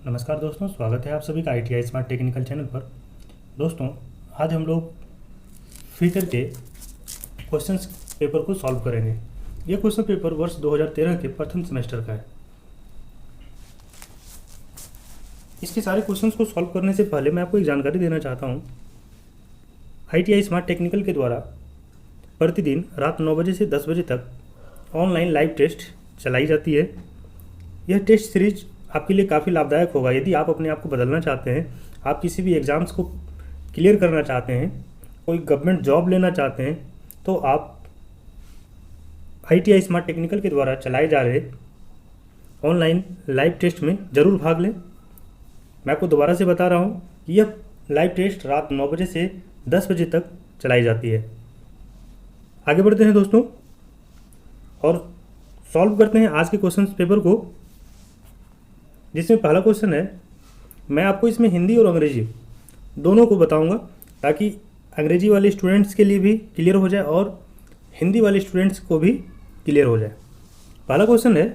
नमस्कार दोस्तों, स्वागत है आप सभी का ITI स्मार्ट टेक्निकल चैनल पर। दोस्तों, आज हम लोग फ्रीटर के क्वेश्चंस पेपर को सॉल्व करेंगे। ये क्वेश्चन पेपर वर्ष 2013 के प्रथम सेमेस्टर का है। इसके सारे क्वेश्चंस को सॉल्व करने से पहले मैं आपको एक जानकारी देना चाहता हूँ। ITI स्मार्ट टेक्निकल के द्वारा प्रतिदिन रात 9 बजे से 10 बजे तक ऑनलाइन लाइव टेस्ट चलाई जाती है। यह टेस्ट सीरीज आपके लिए काफ़ी लाभदायक होगा। यदि आप अपने आप को बदलना चाहते हैं, आप किसी भी एग्ज़ाम्स को क्लियर करना चाहते हैं, कोई गवर्नमेंट जॉब लेना चाहते हैं, तो आप ITI स्मार्ट टेक्निकल के द्वारा चलाए जा रहे ऑनलाइन लाइव टेस्ट में ज़रूर भाग लें। मैं आपको दोबारा से बता रहा हूँ कि यह लाइव टेस्ट रात 9 बजे से 10 बजे तक चलाई जाती है। आगे बढ़ते हैं दोस्तों और सॉल्व करते हैं आज के क्वेश्चन पेपर को, जिसमें पहला क्वेश्चन है। मैं आपको इसमें हिंदी और अंग्रेजी दोनों को बताऊंगा ताकि अंग्रेजी वाले स्टूडेंट्स के लिए भी क्लियर हो जाए और हिंदी वाले स्टूडेंट्स को भी क्लियर हो जाए। पहला क्वेश्चन है,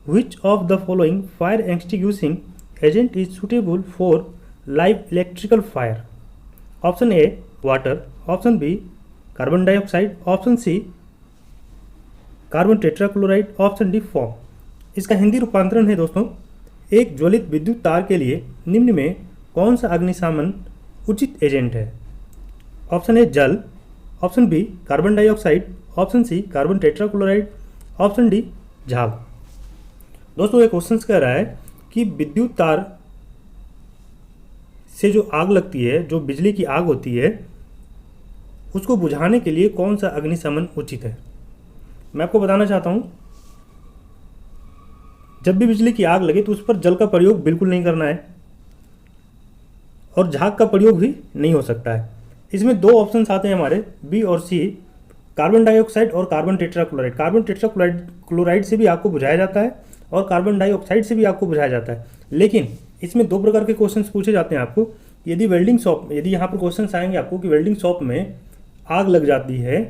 which of the following fire extinguishing agent is suitable for live electrical fire? Option A water, option B carbon dioxide, option C carbon tetrachloride, option D form. इसका हिंदी रूपांतरण है दोस्तों, एक ज्वलित विद्युत तार के लिए निम्न में कौन सा अग्निशमन उचित एजेंट है? ऑप्शन ए जल, option B carbon dioxide, option C carbon tetrachloride, option D झाग। दोस्तों, ये क्वेश्चन कह रहा है कि विद्युत तार से जो आग लगती है, जो बिजली की आग होती है, उसको बुझाने के लिए कौन सा अग्निशमन उचित है। मैं आपको बताना चाहता हूँ, जब भी बिजली की आग लगे तो उस पर जल का प्रयोग बिल्कुल नहीं करना है और झाग का प्रयोग भी नहीं हो सकता है। इसमें दो ऑप्शंस आते हैं हमारे, बी और सी, कार्बन डाइऑक्साइड और कार्बन टेट्राक्लोराइड। कार्बन टेट्राक्लोराइड से भी आग को बुझाया जाता है और कार्बन डाइऑक्साइड से भी आग को बुझाया जाता है। लेकिन इसमें दो प्रकार के क्वेश्चंस पूछे जाते हैं आपको। यदि यहाँ पर क्वेश्चन आएंगे आपको कि वेल्डिंग शॉप में आग लग जाती है,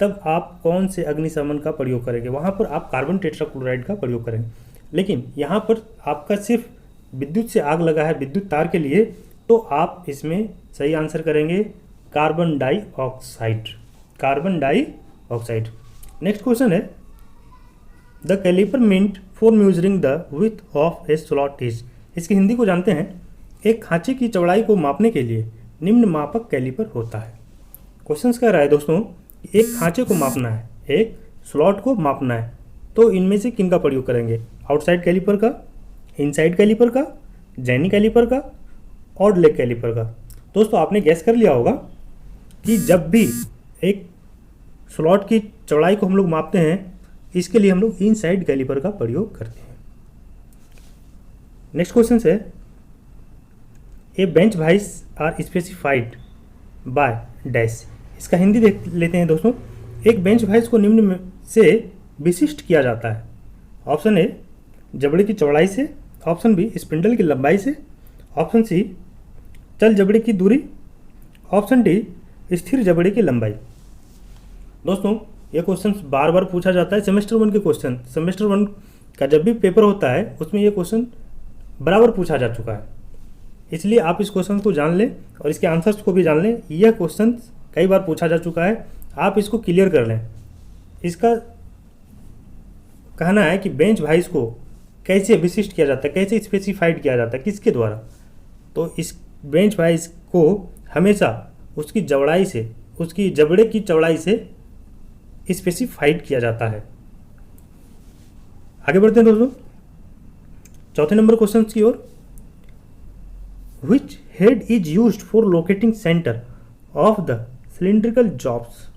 तब आप कौन से अग्निशमन का प्रयोग करेंगे? वहाँ पर आप कार्बन टेट्राक्लोराइड का प्रयोग करेंगे। लेकिन यहाँ पर आपका सिर्फ विद्युत से आग लगा है, विद्युत तार के लिए, तो आप इसमें सही आंसर करेंगे carbon dioxide. Carbon dioxide. Next question है, the caliper meant for measuring the width of a slot is. इसकी हिंदी को जानते हैं। एक खांचे की चौड़ाई को मापने के लिए निम्न मापक कैलिपर होता है। क्वेश्चन कह रहा है दोस्तों, एक खांचे को मापना है, एक स्लॉट को मापना है, तो इनमें से किन का प्रयोग करेंगे? आउटसाइड कैलिपर का, इनसाइड कैलिपर का, जेनी कैलिपर का, ऑड लेग कैलिपर का। दोस्तों, आपने गैस कर लिया होगा कि जब भी एक स्लॉट की चौड़ाई को हम लोग मापते हैं, इसके लिए हम लोग इनसाइड कैलिपर का प्रयोग करते हैं। नेक्स्ट क्वेश्चन है, a bench vice are specified by dash. इसका हिंदी देख लेते हैं दोस्तों। एक बेंच वाइज को निम्न में से विशिष्ट किया जाता है। ऑप्शन ए जबड़े की चौड़ाई से, ऑप्शन बी स्पिंडल की लंबाई से, ऑप्शन सी चल जबड़े की दूरी, ऑप्शन डी स्थिर जबड़े की लंबाई। दोस्तों, ये क्वेश्चन बार बार पूछा जाता है। सेमेस्टर 1 के क्वेश्चन, सेमेस्टर 1 का जब भी पेपर होता है उसमें ये क्वेश्चन बराबर पूछा जा चुका है। इसलिए आप इस क्वेश्चन को जान लें और इसके आंसर्स को भी जान लें। यह क्वेश्चन कई बार पूछा जा चुका है, आप इसको क्लियर कर लें। इसका कहना है कि बेंच वाइज को कैसे विशिष्ट किया जाता है, कैसे स्पेसिफाइड किया जाता है, किसके द्वारा? तो इस बेंच वाइज को हमेशा उसकी चौड़ाई से, उसकी जबड़े की चौड़ाई से स्पेसिफाइड किया जाता है। आगे बढ़ते हैं दोस्तों चौथे नंबर क्वेश्चन की ओर। Which head is used for locating centre of the cylindrical jobs.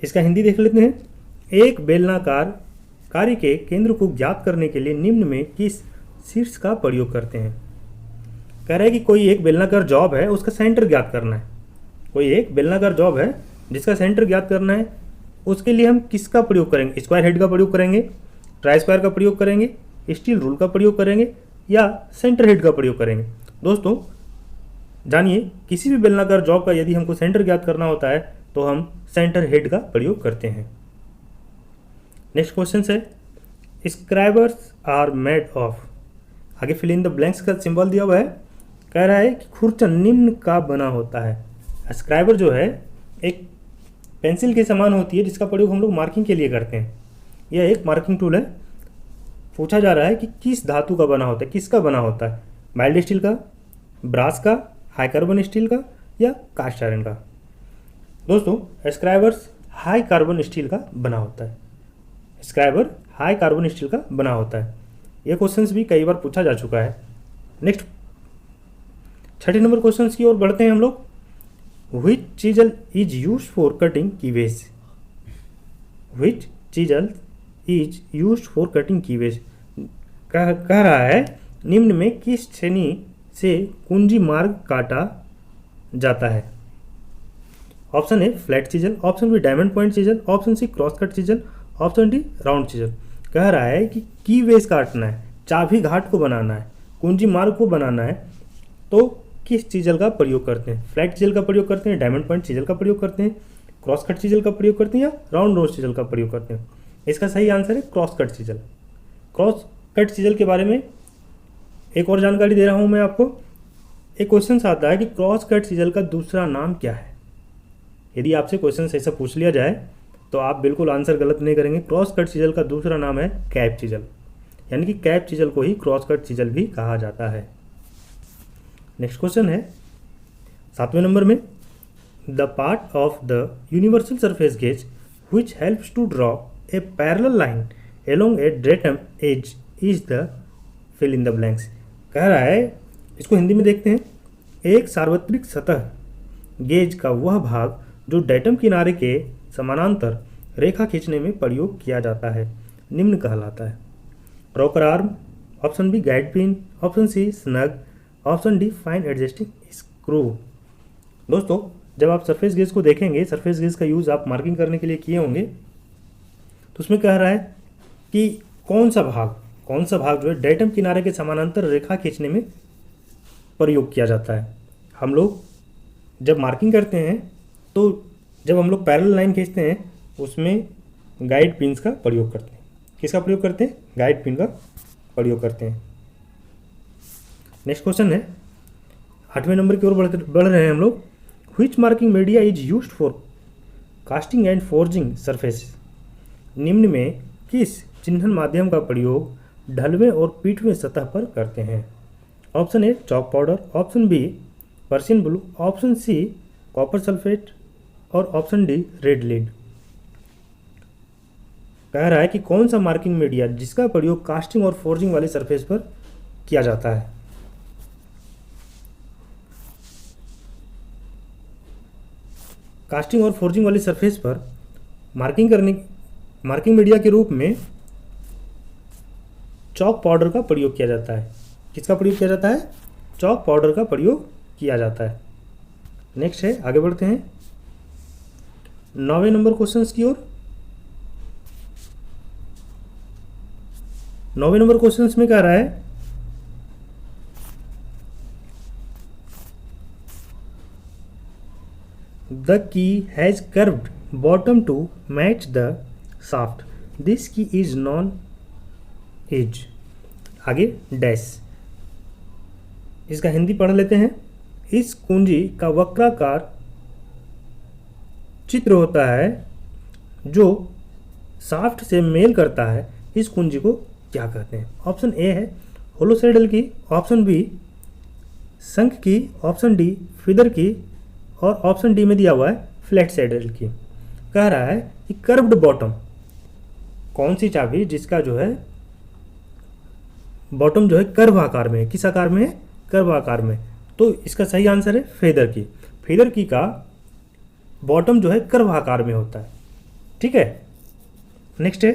इसका हिंदी देख लेते हैं। एक बेलनाकार कार्य के केंद्र को ज्ञात करने के लिए निम्न में किस शीर्ष का प्रयोग करते हैं? कह रहा है कि कोई एक बेलनाकार जॉब है, उसका सेंटर ज्ञात करना है। कोई एक बेलनाकार जॉब है जिसका सेंटर ज्ञात करना है, उसके लिए हम किसका प्रयोग करेंगे? स्क्वायर हेड का प्रयोग करेंगे, ट्राई स्क्वायर का प्रयोग करेंगे, स्टील रूल का प्रयोग करेंगे या सेंटर हेड का प्रयोग करेंगे? दोस्तों जानिए, किसी भी बेलनाकार जॉब का यदि हमको सेंटर ज्ञात करना होता है तो हम सेंटर हेड का प्रयोग करते हैं। नेक्स्ट क्वेश्चन है, स्क्राइबर्स आर मेड ऑफ। आगे फिल इन द ब्लैंक्स का सिंबल दिया हुआ है। कह रहा है कि खुरचन निम्न का बना होता है। स्क्राइबर जो है एक पेंसिल के समान होती है जिसका प्रयोग हम लोग मार्किंग के लिए करते हैं। यह एक मार्किंग टूल है। पूछा जा रहा है कि किस धातु का बना होता है, किसका बना होता है, माइल्ड स्टील का, ब्रास का, हाई कार्बन स्टील का या कास्ट आयरन का। दोस्तों स्क्राइबर्स हाई कार्बन स्टील का बना होता है। स्क्राइबर हाई कार्बन स्टील का बना होता है। यह क्वेश्चंस भी कई बार पूछा जा चुका है। नेक्स्ट 6 नंबर क्वेश्चन की ओर बढ़ते हैं हम लोग। Which chisel is use for cutting keyways. Which chisel is use for cutting keyways. कह रहा है निम्न में किस छेनी से कुंजी मार्ग काटा जाता है। Option A flat chisel, option B diamond point chisel, option C cross cut chisel, option D round chisel. कह रहा है कि कीवेज काटना है, चाबी घाट को बनाना है, कुंजी मार्ग को बनाना है, तो किस चीजल का प्रयोग करते हैं। फ्लैट चीजल का प्रयोग करते हैं, डायमंड पॉइंट चीजल का प्रयोग करते हैं, क्रॉस कट चीजल का प्रयोग करते हैं या राउंड रोज चीजल का प्रयोग करते हैं। इसका सही आंसर है cross cut chisel. Cross cut chisel के बारे में एक और जानकारी दे रहा हूं मैं आपको। एक क्वेश्चन आता है कि क्रॉस कट चीजल का दूसरा नाम क्या है। यदि आपसे क्वेश्चन ऐसा पूछ लिया जाए तो आप बिल्कुल आंसर गलत नहीं करेंगे। क्रॉस कट चीजल का दूसरा नाम है कैप चीजल, यानी कि कैप चीजल को ही क्रॉस कट चीजल भी कहा जाता है। नेक्स्ट क्वेश्चन है 7वें नंबर में, the part of the universal surface gauge which helps to draw a parallel line along a datum edge is the fill in the blanks। कह रहा है, इसको हिंदी में देखते हैं। एक सार्वत्रिक सतह गेज का वह भाग जो डेटम किनारे के समानांतर रेखा खींचने में प्रयोग किया जाता है निम्न कहलाता है। Rocker arm, option B guide pin, option C snug, option D fine adjusting screw. दोस्तों जब आप सरफेस गेज को देखेंगे, सरफेस गेज का यूज़ आप मार्किंग करने के लिए किए होंगे, तो उसमें कह रहा है कि कौन सा भाग जो है डेटम किनारे के समानांतर रेखा खींचने में प्रयोग किया जाता है। हम लोग जब मार्किंग करते हैं तो जब हम लोग पैरेलल लाइन खींचते हैं उसमें गाइड पिन्स का प्रयोग करते हैं। किसका प्रयोग करते हैं? गाइड पिन का प्रयोग करते हैं। नेक्स्ट क्वेश्चन है 8वें नंबर की ओर बढ़ रहे हैं हम लोग। Which marking media is used for casting and forging surface. निम्न में किस चिन्हन माध्यम का प्रयोग ढलवें और पीठवें सतह पर करते हैं। Option A chalk powder, option B Persian blue, option C copper sulphate और ऑप्शन डी रेड लीड। कह रहा है कि कौन सा मार्किंग मीडिया जिसका प्रयोग कास्टिंग और फोर्जिंग वाले सरफेस पर किया जाता है। कास्टिंग और फोर्जिंग वाली सरफेस पर मार्किंग मीडिया के रूप में चॉक पाउडर का प्रयोग किया जाता है। किसका प्रयोग किया जाता है? चॉक पाउडर का प्रयोग किया जाता है। नेक्स्ट है, आगे बढ़ते हैं 9वें नंबर क्वेश्चंस की ओर। 9वें नंबर क्वेश्चंस में कह रहा है the key has curved bottom to match the shaft, this key is known as. आगे डैश, इसका हिंदी पढ़ लेते हैं। इस कुंजी का वक्राकार चित्र होता है जो शाफ्ट से मेल करता है, इस कुंजी को क्या कहते हैं। ऑप्शन ए है होलोसेडल की, ऑप्शन बी शंख की, ऑप्शन डी फिदर की और ऑप्शन डी में दिया हुआ है फ्लैट सैडल की। कह रहा है कि कर्व्ड बॉटम, कौन सी चाबी जिसका जो है बॉटम जो है कर्व आकार में है। किस आकार में है? कर्व आकार में। तो इसका सही आंसर है फेदर की। फेदर की का बॉटम जो है कर्व आकार में होता है। ठीक है। नेक्स्ट है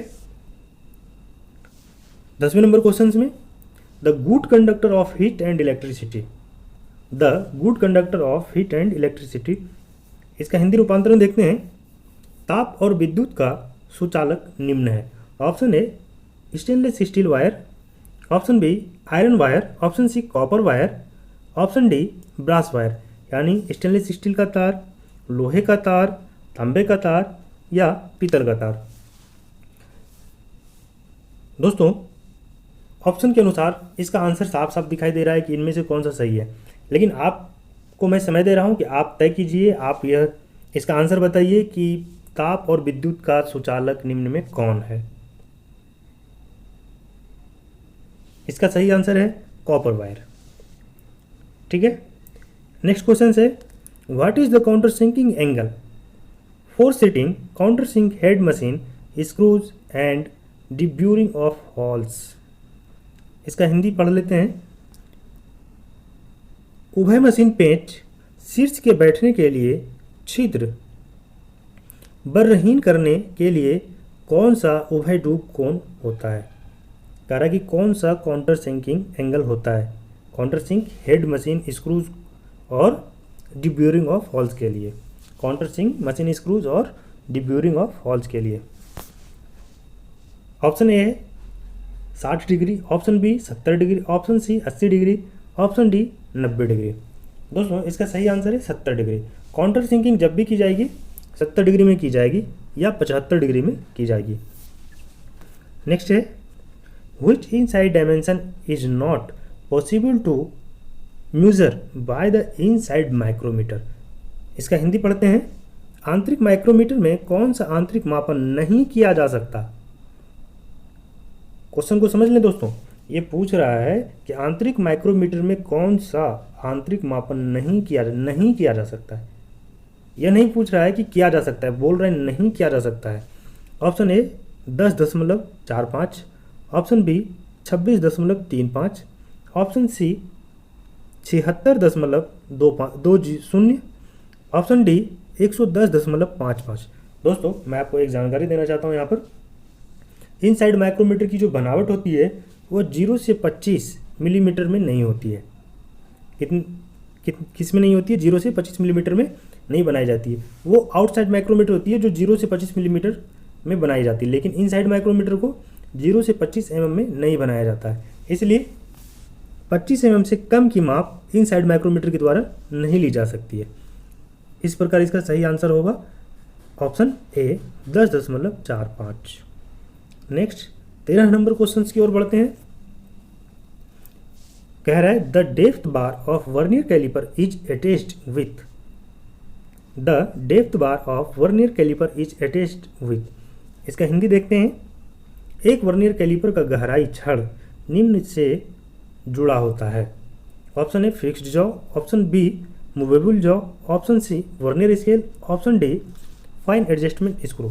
10वें नंबर क्वेश्चन में, the good conductor of heat and electricity. The good conductor of heat and electricity, इसका हिंदी रूपांतरण देखते हैं। ताप और विद्युत का सुचालक निम्न है। Option A stainless steel wire, option B iron wire, option C copper wire, option D brass wire, यानी स्टेनलेस स्टील का तार, लोहे का तार, तांबे का तार या पीतल का तार। दोस्तों ऑप्शन के अनुसार इसका आंसर साफ साफ दिखाई दे रहा है कि इनमें से कौन सा सही है, लेकिन आपको मैं समय दे रहा हूँ कि आप तय कीजिए, आप यह इसका आंसर बताइए कि ताप और विद्युत का सुचालक निम्न में कौन है। इसका सही आंसर है कॉपर वायर। ठीक है, नेक्स्ट क्वेश्चन है what is the counter sinking angle for setting counter sink head machine screws and deburring of holes. इसका हिंदी पढ़ लेते हैं। उभय मशीन पेंच शीर्ष के बैठने के लिए छिद्र बरहीन करने के लिए कौन सा उभय डूब कोण होता है। कह रहा है कि कौन सा काउंटर सिंकिंग एंगल होता है counter sink head machine screws और डिब्यूरिंग ऑफ हॉल्स के लिए, काउंटर सिंक मशीन स्क्रूज और डिब्यूरिंग ऑफ हॉल्स के लिए। ऑप्शन ए है 60 degree, option B 70 degree, option C 80 degree, option D 90 degree. दोस्तों इसका सही आंसर है 70 डिग्री। काउंटर सिंकिंग जब भी की जाएगी 70 डिग्री में की जाएगी या 75 डिग्री में की जाएगी। नेक्स्ट है which inside dimension is not possible to measure by the inside micrometer। इसका हिंदी पढ़ते हैं। आंतरिक माइक्रोमीटर में कौन सा आंतरिक मापन नहीं किया जा सकता। क्वेश्चन को समझ लें दोस्तों, ये पूछ रहा है कि आंतरिक माइक्रोमीटर में कौन सा आंतरिक मापन नहीं किया जा सकता है। यह नहीं पूछ रहा है कि किया जा सकता है, बोल रहे हैं नहीं किया जा सकता है। Option A 10.45, option B 26.35, option C 76.20, option D 110.55। दोस्तों मैं आपको एक जानकारी देना चाहता हूँ यहाँ पर। इनसाइड माइक्रोमीटर की जो बनावट होती है वो 0 से 25 मिलीमीटर में नहीं होती है। किस में नहीं होती है? 0 से 25 मिलीमीटर में नहीं बनाई जाती है। वो आउटसाइड माइक्रोमीटर होती है जो 0 से 25 मिलीमीटर में बनाई जाती है, लेकिन इनसाइड माइक्रोमीटर को 0 से 25 mm में नहीं बनाया जाता है। इसलिए 25 mm से कम की माप इनसाइड माइक्रोमीटर के द्वारा नहीं ली जा सकती है। इस प्रकार इसका सही आंसर होगा option A 10.45। Next 13 number question की ओर बढ़ते हैं। कह रहा है the depth bar of vernier calliper is attached with, the depth bar of vernier calliper is attached with. इसका हिंदी देखते हैं। एक वर्नियर कैलिपर का गहराई छड़ निम्न से जुड़ा होता है। Option A fixed jaw, option B movable jaw, option C vernier scale, option D fine adjustment screw.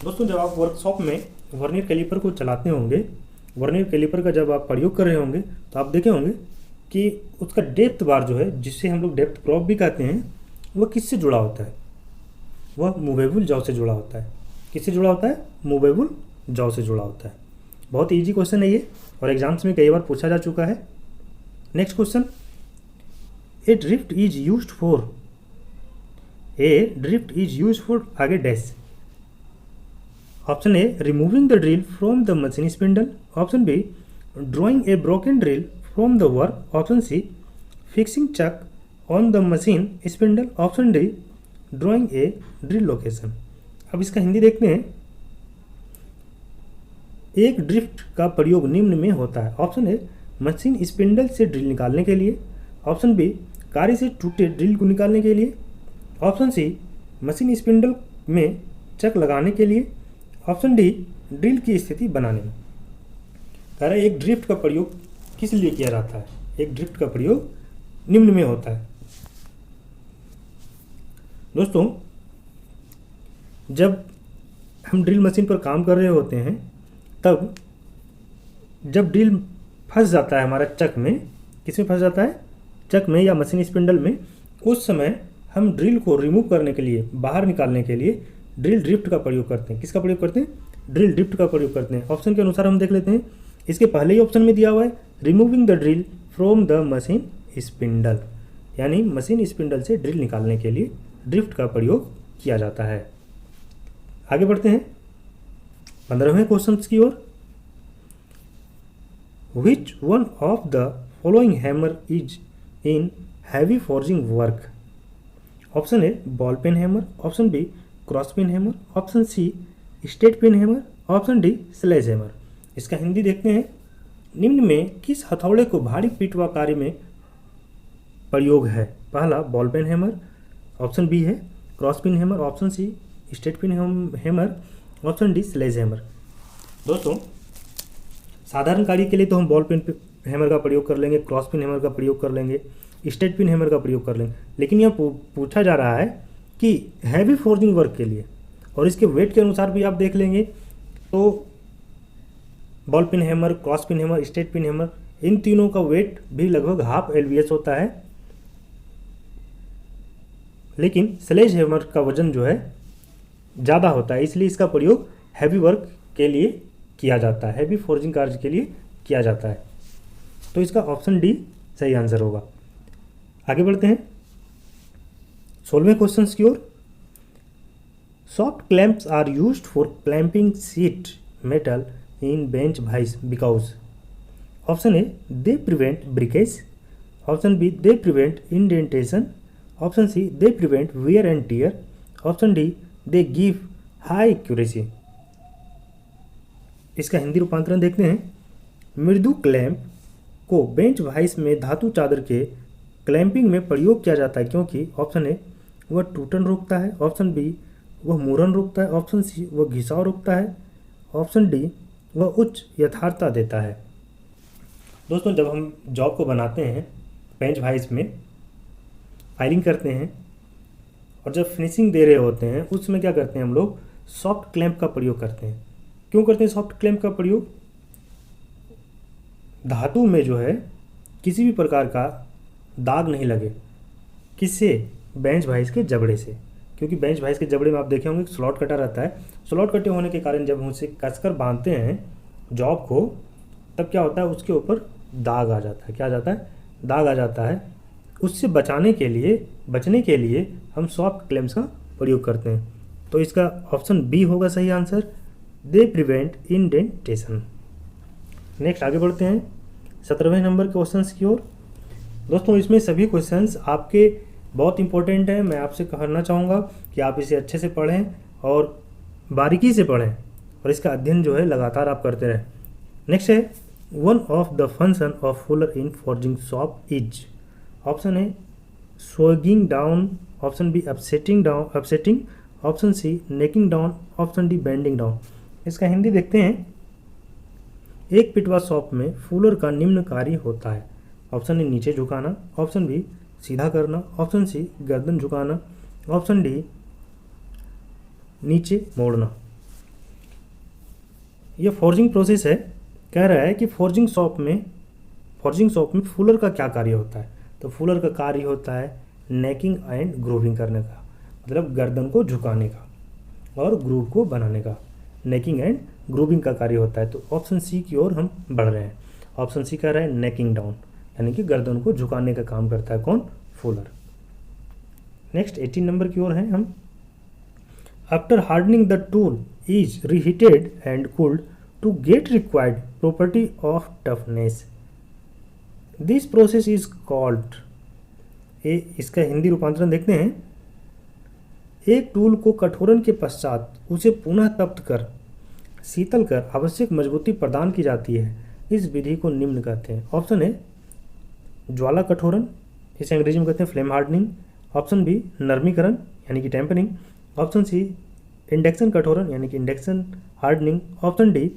दोस्तों जब आप वर्कशॉप में वर्नियर कैलिपर को चलाते होंगे, वर्नियर कैलिपर का जब आप प्रयोग कर रहे होंगे तो आप देखे होंगे कि उसका डेप्थ बार जो है, जिससे हम लोग डेप्थ प्रोब भी कहते हैं, वह किससे जुड़ा होता है? वह मूवेबल जॉ से जुड़ा होता है। किससे जुड़ा होता है? मूवेबल जॉ से जुड़ा होता है। बहुत इजी क्वेश्चन है ये और एग्जाम्स में कई बार पूछा जा चुका है। Next question, a drift is used for आगे dash. Option A removing the drill from the machine spindle, option B drawing a broken drill from the work, option C fixing chuck on the machine spindle, option D drawing a drill location. अब इसका हिंदी देखते हैं। एक drift का प्रयोग निम्न में होता है। ऑप्शन ए मशीन स्पिंडल से ड्रिल निकालने के लिए, ऑप्शन बी कारे से टूटे ड्रिल को निकालने के लिए, ऑप्शन सी मशीन स्पिंडल में चक लगाने के लिए, ऑप्शन डी ड्रिल की स्थिति बनाने में। कह रहा है एक ड्रिफ्ट का प्रयोग किस लिए किया जाता है? एक ड्रिफ्ट का प्रयोग निम्न में होता है। दोस्तों जब हम ड्रिल मशीन पर काम कर रहे होते हैं तब जब ड्रिल फंस जाता है हमारा चक में, किस में फंस जाता है? चक में या मशीन स्पिंडल में, उस समय हम ड्रिल को रिमूव करने के लिए, बाहर निकालने के लिए ड्रिल ड्रिफ्ट का प्रयोग करते हैं। किसका प्रयोग करते हैं? ड्रिल ड्रिफ्ट का प्रयोग करते हैं। ऑप्शन के अनुसार हम देख लेते हैं। इसके पहले ही ऑप्शन में दिया हुआ है removing the drill from the machine spindle, यानी मशीन स्पिंडल से ड्रिल निकालने के लिए ड्रिफ्ट का प्रयोग किया जाता है। आगे बढ़ते हैं 15वें क्वेश्चन की ओर। Which one of the following hammer is in heavy forging work? Option A ball pen hammer, option B cross pein hammer, option C state pein hammer, option D sledge hammer. इसका हिंदी देखते हैं। निम्न में किस हथौड़े को भारी पीट व कार्य में प्रयोग है? पहला ball pen hammer, option B है cross pin hammer, option C straight pin hammer, option D sledge hammer. दोस्तों साधारण कार्य के लिए तो हम बॉल पेन हैमर का प्रयोग कर लेंगे, क्रॉस पिन हैमर का प्रयोग कर लेंगे, स्ट्रेट पिन हैमर का प्रयोग कर लेंगे, लेकिन यह पूछा जा रहा है कि हैवी फोर्जिंग वर्क के लिए, और इसके वेट के अनुसार भी आप देख लेंगे तो ball pin hammer, cross pin hammer, straight pin hammer, इन तीनों का वेट भी लगभग हाफ LBS होता है, लेकिन स्लेज हैमर का वजन जो है ज़्यादा होता है, इसलिए इसका प्रयोग हैवी वर्क के लिए किया जाता है, हैवी फोर्जिंग कार्य के लिए किया जाता है। तो इसका ऑप्शन डी सही आंसर होगा। आगे बढ़ते हैं 16वें क्वेश्चन की ओर। Soft clamps are used for clamping sheet metal in bench vice because, option A they prevent breakage, option B they prevent indentation, option C they prevent wear and tear, option D they give high accuracy. इसका हिंदी रूपांतरण देखते हैं। मृदु clamp को bench vice में धातु चादर के क्लैंपिंग में प्रयोग किया जाता है क्योंकि ऑप्शन ए वह टूटन रोकता है, ऑप्शन बी वह मुड़न रोकता है, ऑप्शन सी वह घिसाव रोकता है, ऑप्शन डी वह उच्च यथार्थता देता है। दोस्तों जब हम जॉब को बनाते हैं बेंच वाइस में फाइलिंग करते हैं और जब फिनिशिंग दे रहे होते हैं उसमें क्या करते हैं हम लोग सॉफ्ट क्लैंप का प्रयोग करते हैं। क्यों करते हैं सॉफ्ट क्लैंप का प्रयोग? धातु में जो है किसी भी प्रकार का दाग नहीं लगे, किससे? बेंच वाइस के जबड़े से, क्योंकि बेंच वाइस के जबड़े में आप देखे होंगे स्लॉट कटा रहता है। स्लॉट कटे होने के कारण जब हम उसे कसकर बांधते हैं जॉब को, तब क्या होता है उसके ऊपर दाग आ जाता है। क्या आ जाता है? दाग आ जाता है। उससे बचने के लिए हम सॉफ्ट क्लैंप्स का प्रयोग करते हैं। तो इसका ऑप्शन बी होगा सही आंसर, दे प्रिवेंट इंडेंटेशन। नेक्स्ट आगे बढ़ते हैं 17वें नंबर के क्वेश्चंस की ओर। दोस्तों इसमें सभी क्वेश्चंस आपके बहुत इंपॉर्टेंट हैं। मैं आपसे कहना चाहूँगा कि आप इसे अच्छे से पढ़ें और बारीकी से पढ़ें और इसका अध्ययन जो है लगातार आप करते रहें। नेक्स्ट है one of the function of fuller in forging shop is, option A swaging down, option B upsetting, option C necking down, option D bending down. इसका हिंदी देखते हैं। एक पिटवा शॉप में फूलर का निम्न कार्य होता है। ऑप्शन ए नीचे झुकाना, ऑप्शन बी सीधा करना, ऑप्शन सी गर्दन झुकाना, ऑप्शन डी नीचे मोड़ना। यह फोर्जिंग प्रोसेस है। कह रहा है कि फोर्जिंग शॉप में फूलर का क्या कार्य होता है। तो फूलर का कार्य होता है नेकिंग एंड ग्रूविंग करने का, मतलब गर्दन को झुकाने का और ग्रूव को बनाने का। नेकिंग एंड ग्रूविंग का कार्य होता है। तो ऑप्शन सी की ओर हम बढ़ रहे हैं। ऑप्शन सी कह रहा है नेकिंग डाउन, यानी कि गर्दन को झुकाने का काम करता है कौन? फूलर। नेक्स्ट 18 नंबर की ओर हैं हम। After hardening the tool is reheated and cooled to get required property of toughness, this process is called. इसका हिंदी रूपांतरण देखते हैं। एक टूल को कठोरन के पश्चात उसे पुनः तप्त कर शीतल कर आवश्यक मजबूती प्रदान की जाती है। इस विधि को निम्न कहते हैं। ऑप्शन ए ज्वाला कठोरन, इसे अंग्रेजी में कहते हैं फ्लेम हार्डनिंग, ऑप्शन बी नरमीकरण यानी कि टेम्परिंग, ऑप्शन सी इंडक्शन कठोरन यानी कि induction hardening, option D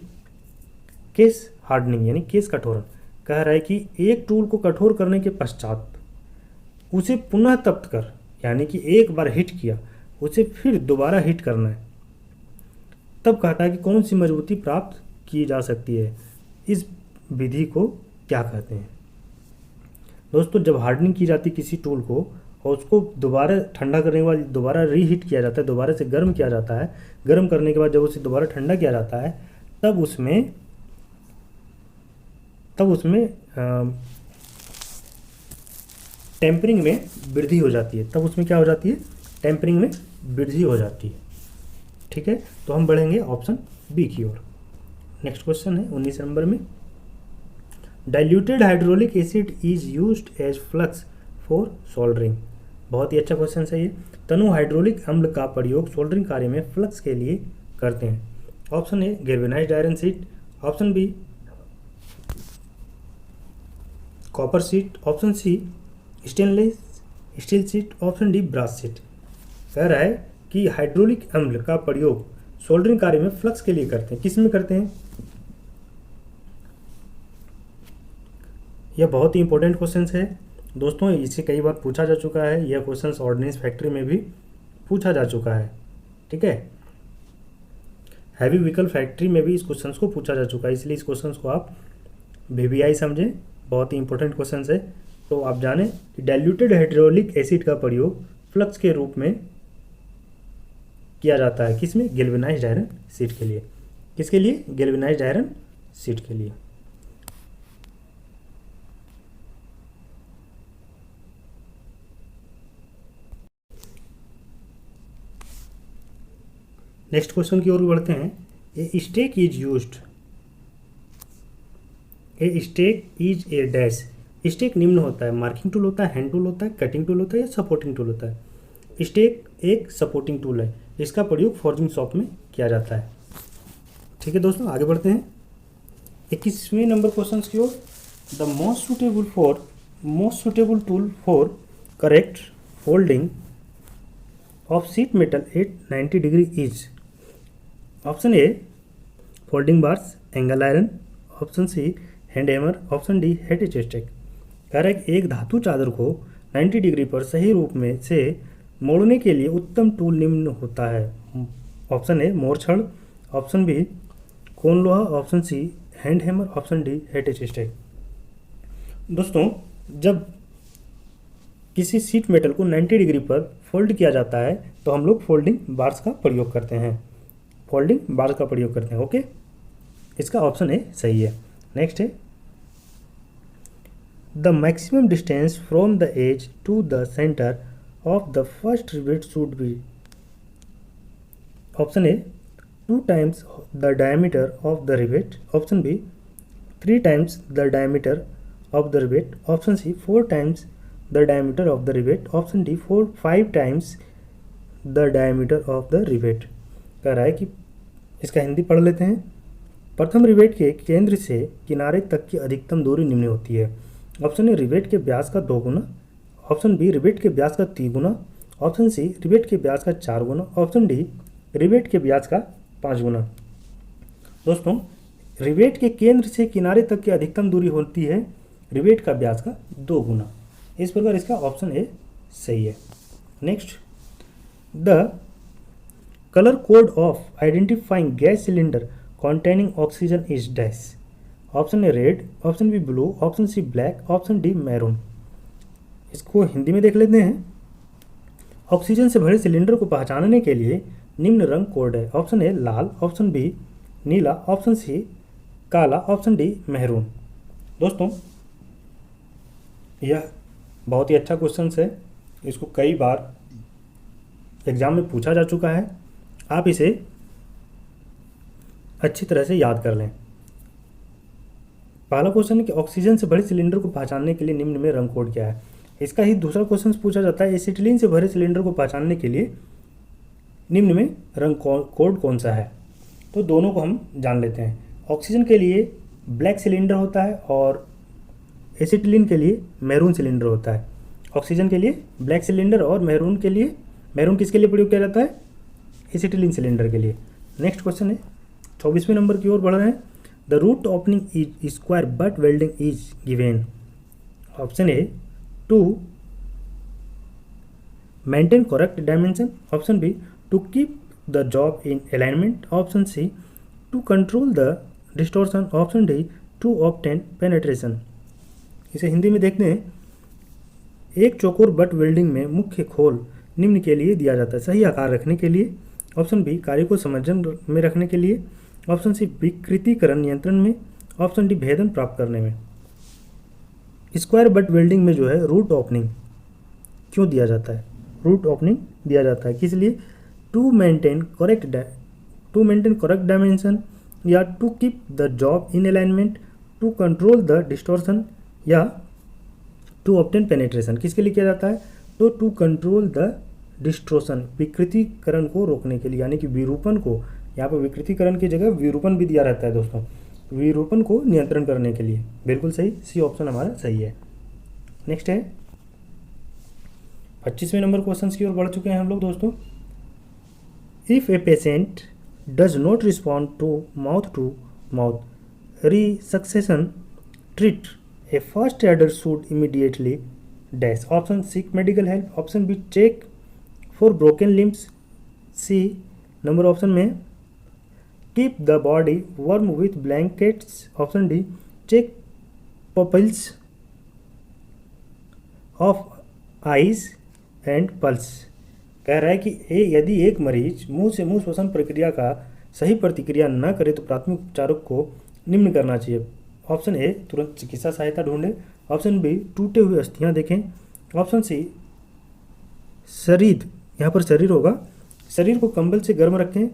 case hardening यानी केस कठोरन। कह रहा है कि एक टूल को कठोर करने के पश्चात उसे पुनः तप्त कर, यानी कि एक बार हिट किया उसे फिर दोबारा हिट करना है, तब कहता है कि कौन सी मजबूती प्राप्त की जा सकती है। इस विधि को क्या कहते हैं? दोस्तों जब हार्डनिंग की जाती है किसी टूल को और उसको दोबारा ठंडा करने के बाद दोबारा रीहीट किया जाता है, दोबारा से गर्म किया जाता है, गर्म करने के बाद जब उसे दोबारा ठंडा किया जाता है तब उसमें टेम्परिंग में वृद्धि हो जाती है। तब उसमें क्या हो जाती है? टेम्परिंग में वृद्धि हो जाती है। ठीक है, तो हम बढ़ेंगे ऑप्शन बी की ओर। नेक्स्ट क्वेश्चन है 19 नंबर में। Diluted hydraulic acid is used as flux for soldering, बहुत ही अच्छा क्वेश्चन है ये। तनु हाइड्रोलिक अम्ल का प्रयोग सोल्डरिंग कार्य में फ्लक्स के लिए करते हैं। Option A galvanised iron sheet, option B copper sheet, option C stainless steel sheet, option D brass sheet. कह रहा है कि हाइड्रोलिक अम्ल का प्रयोग सोल्डरिंग कार्य में फ्लक्स के लिए करते हैं, किस में करते हैं? यह बहुत ही इंपॉर्टेंट क्वेश्चन है दोस्तों, इसे कई बार पूछा जा चुका है। यह क्वेश्चन ऑर्डिनेंस फैक्ट्री में भी पूछा जा चुका है, ठीक है। हैवी व्हीकल फैक्ट्री में भी इस क्वेश्चन को पूछा जा चुका है, इसलिए इस क्वेश्चन को आप VVI समझें, बहुत ही इंपॉर्टेंट क्वेश्चन है। तो आप जानें कि डाइल्यूटेड हाइड्रोलिक एसिड का प्रयोग फ्लक्स के रूप में किया जाता है, किसमें? गैल्वेनाइज्ड आयरन शीट के लिए। किसके लिए? गैल्वेनाइज्ड आयरन शीट के लिए। नेक्स्ट क्वेश्चन की ओर बढ़ते हैं। A stake is used, a stake is a dash. Stake निम्न होता है, मार्किंग टूल होता है, हैंड टूल होता है, कटिंग टूल होता है या सपोर्टिंग टूल होता है। स्टेक एक सपोर्टिंग टूल है, इसका प्रयोग फॉर्जिंग शॉप में किया जाता है, ठीक है दोस्तों। आगे बढ़ते हैं 21वें नंबर क्वेश्चन की ओर। The most suitable tool for correct folding of sheet metal at 90 degree is. Option A folding bars, angle iron, option C hand hammer, option D head stake. कह रहा है कि एक धातु चादर को 90 डिग्री पर सही रूप में से मोड़ने के लिए उत्तम टूल निम्न होता है। ऑप्शन ए मोरछड़, ऑप्शन बी कोन लोहा, option C hand hammer, option D head stake. दोस्तों, जब किसी शीट मेटल को 90 डिग्री पर फोल्ड किया जाता है तो हम लोग फोल्डिंग बार्स का प्रयोग करते हैं, फोल्डिंग बार्स का प्रयोग करते हैं, ओके। इसका ऑप्शन ए सही है। नेक्स्ट है the maximum distance from the edge to the centre of the first rivet should be. Option A 2 times the diameter of the rivet, option B 3 times the diameter of the rivet, option C 4 times the diameter of the rivet, option D 5 times the diameter of the rivet. कह रहा है कि इसका हिंदी पढ़ लेते हैं। प्रथम rivet के केंद्र से किनारे तक की अधिकतम दूरी निम्न होती है। ऑप्शन ए रिवेट के व्यास का 2 गुना, ऑप्शन बी रिवेट के व्यास का 3 गुना, ऑप्शन सी रिवेट के व्यास का 4 गुना, ऑप्शन डी रिवेट के व्यास का 5 गुना। दोस्तों, रिवेट के केंद्र से किनारे तक की अधिकतम दूरी होती है रिवेट का व्यास का 2 गुना। इस प्रकार इसका ऑप्शन ए सही है। Next, the colour code of identifying gas cylinder containing oxygen is dash. Option A red, option B blue, option C black, option D maroon. इसको हिंदी में देख लेते हैं। ऑक्सीजन से भरे सिलेंडर को पहचानने के लिए निम्न रंग कोड है। ऑप्शन ए लाल, ऑप्शन बी नीला, ऑप्शन सी काला, ऑप्शन डी मैरून। दोस्तों, यह बहुत ही अच्छा क्वेश्चन है, इसको कई बार एग्जाम में पूछा जा चुका है। आप इसे अच्छी तरह से याद कर लें। पहला क्वेश्चन है कि ऑक्सीजन से भरे सिलेंडर को पहचानने के लिए निम्न में रंग कोड क्या है। इसका ही दूसरा क्वेश्चन पूछा जाता है एसिटिलीन से भरे सिलेंडर को पहचानने के लिए निम्न में रंग कोड कौन सा है। तो दोनों को हम जान लेते हैं। ऑक्सीजन के लिए ब्लैक सिलेंडर होता है और एसिटिलीन के लिए मैरून सिलेंडर होता है। ऑक्सीजन के लिए ब्लैक सिलेंडर और मैरून के लिए, मैरून किसके लिए प्रयोग किया जाता है? एसिटिलीन सिलेंडर के लिए। नेक्स्ट क्वेश्चन है 24वें नंबर की ओर बढ़ रहे हैं। The root opening is square but welding is given. Option A to maintain correct dimension, option B to keep the job in alignment, option C to control the distortion, option D to obtain penetration. इसे हिंदी में देखते हैं। एक चौकोर butt welding में मुख्य खोल निम्न के लिए दिया जाता है। सही आकार रखने के लिए, ऑप्शन बी कार्य को समझन में रखने के लिए, ऑप्शन सी विकृतीकरण नियंत्रण में, ऑप्शन डी भेदन प्राप्त करने में। स्क्वायर बट वेल्डिंग में जो है रूट ओपनिंग क्यों दिया जाता है? रूट ओपनिंग दिया जाता है किस लिए? टू मेंटेन करेक्ट डायमेंशन, या to keep the job in alignment, to control the distortion, या टू ऑब्टेन पेनेट्रेशन। किसके लिए किया जाता है? तो टू कंट्रोल द डिस्टॉर्शन, विकृतीकरण को रोकने के लिए, यानी कि विरूपण को। यहाँ पर विकृतीकरण की जगह विरूपण भी दिया रहता है दोस्तों, विरूपण को नियंत्रण करने के लिए। बिल्कुल सही, सी ऑप्शन हमारा सही है। नेक्स्ट है 25वें नंबर क्वेश्चन की ओर बढ़ चुके हैं हम लोग दोस्तों। If a patient does not respond to mouth resuscitation treat a first aider should immediately dash. Option seek medical help, option B check for broken limbs, C number option में keep the body warm with blankets, option D check pupils of eyes and pulse. कह रहा है कि यदि एक मरीज मुंह से मुंह श्वसन प्रक्रिया का सही प्रतिक्रिया न करे तो प्राथमिक उपचारक को निम्न करना चाहिए। ऑप्शन ए तुरंत चिकित्सा सहायता ढूंढें, ऑप्शन बी टूटे हुए अस्थियां देखें, ऑप्शन सी शरीर, यहाँ पर शरीर होगा, शरीर को कंबल से गर्म रखें,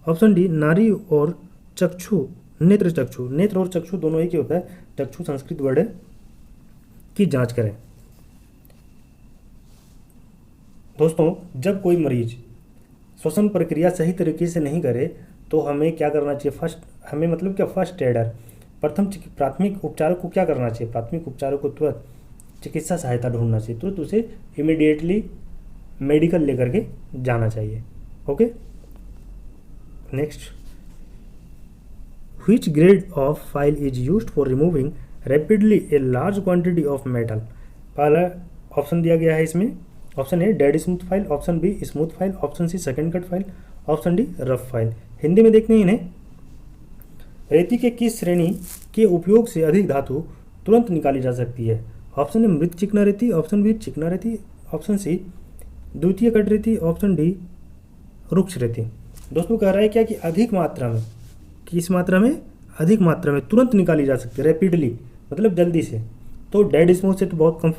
ऑप्शन डी नारी और चक्षु नेत्र चक्षु, नेत्र और चक्षु दोनों एक ही होता है, चक्षु संस्कृत वर्ड है, की जांच करें। दोस्तों जब कोई मरीज श्वसन प्रक्रिया सही तरीके से नहीं करे तो हमें क्या करना चाहिए? फर्स्ट एडर प्राथमिक उपचारक को क्या करना चाहिए? प्राथमिक उपचारक को तुरंत चिकित्सा सहायता ढूंढना चाहिए, तुरंत उसे इमीडिएटली मेडिकल लेकर के जाना चाहिए। Okay, next, which grade of file is used for removing rapidly a large quantity of metal? पहला ऑप्शन दिया गया है इसमें, option A dead smooth file, option B smooth file, option C second cut file, option D rough file. Hindi में देखते हैं इन्हें, रेती के किस श्रेणी के उपयोग से अधिक धातु तुरंत निकाली जा सकती है? ऑप्शन ए मृत चिकना रेती, ऑप्शन बी चिकना रेती, ऑप्शन सी द्वितीय कट रेती, ऑप्शन डी रुक्ष रेती। दोस्तों कह रहा है क्या कि अधिक मात्रा में, किस मात्रा में? अधिक मात्रा में तुरंत निकाली जा सकती है, रैपिडली मतलब जल्दी से। तो डेड स्मूथ से तो बहुत कम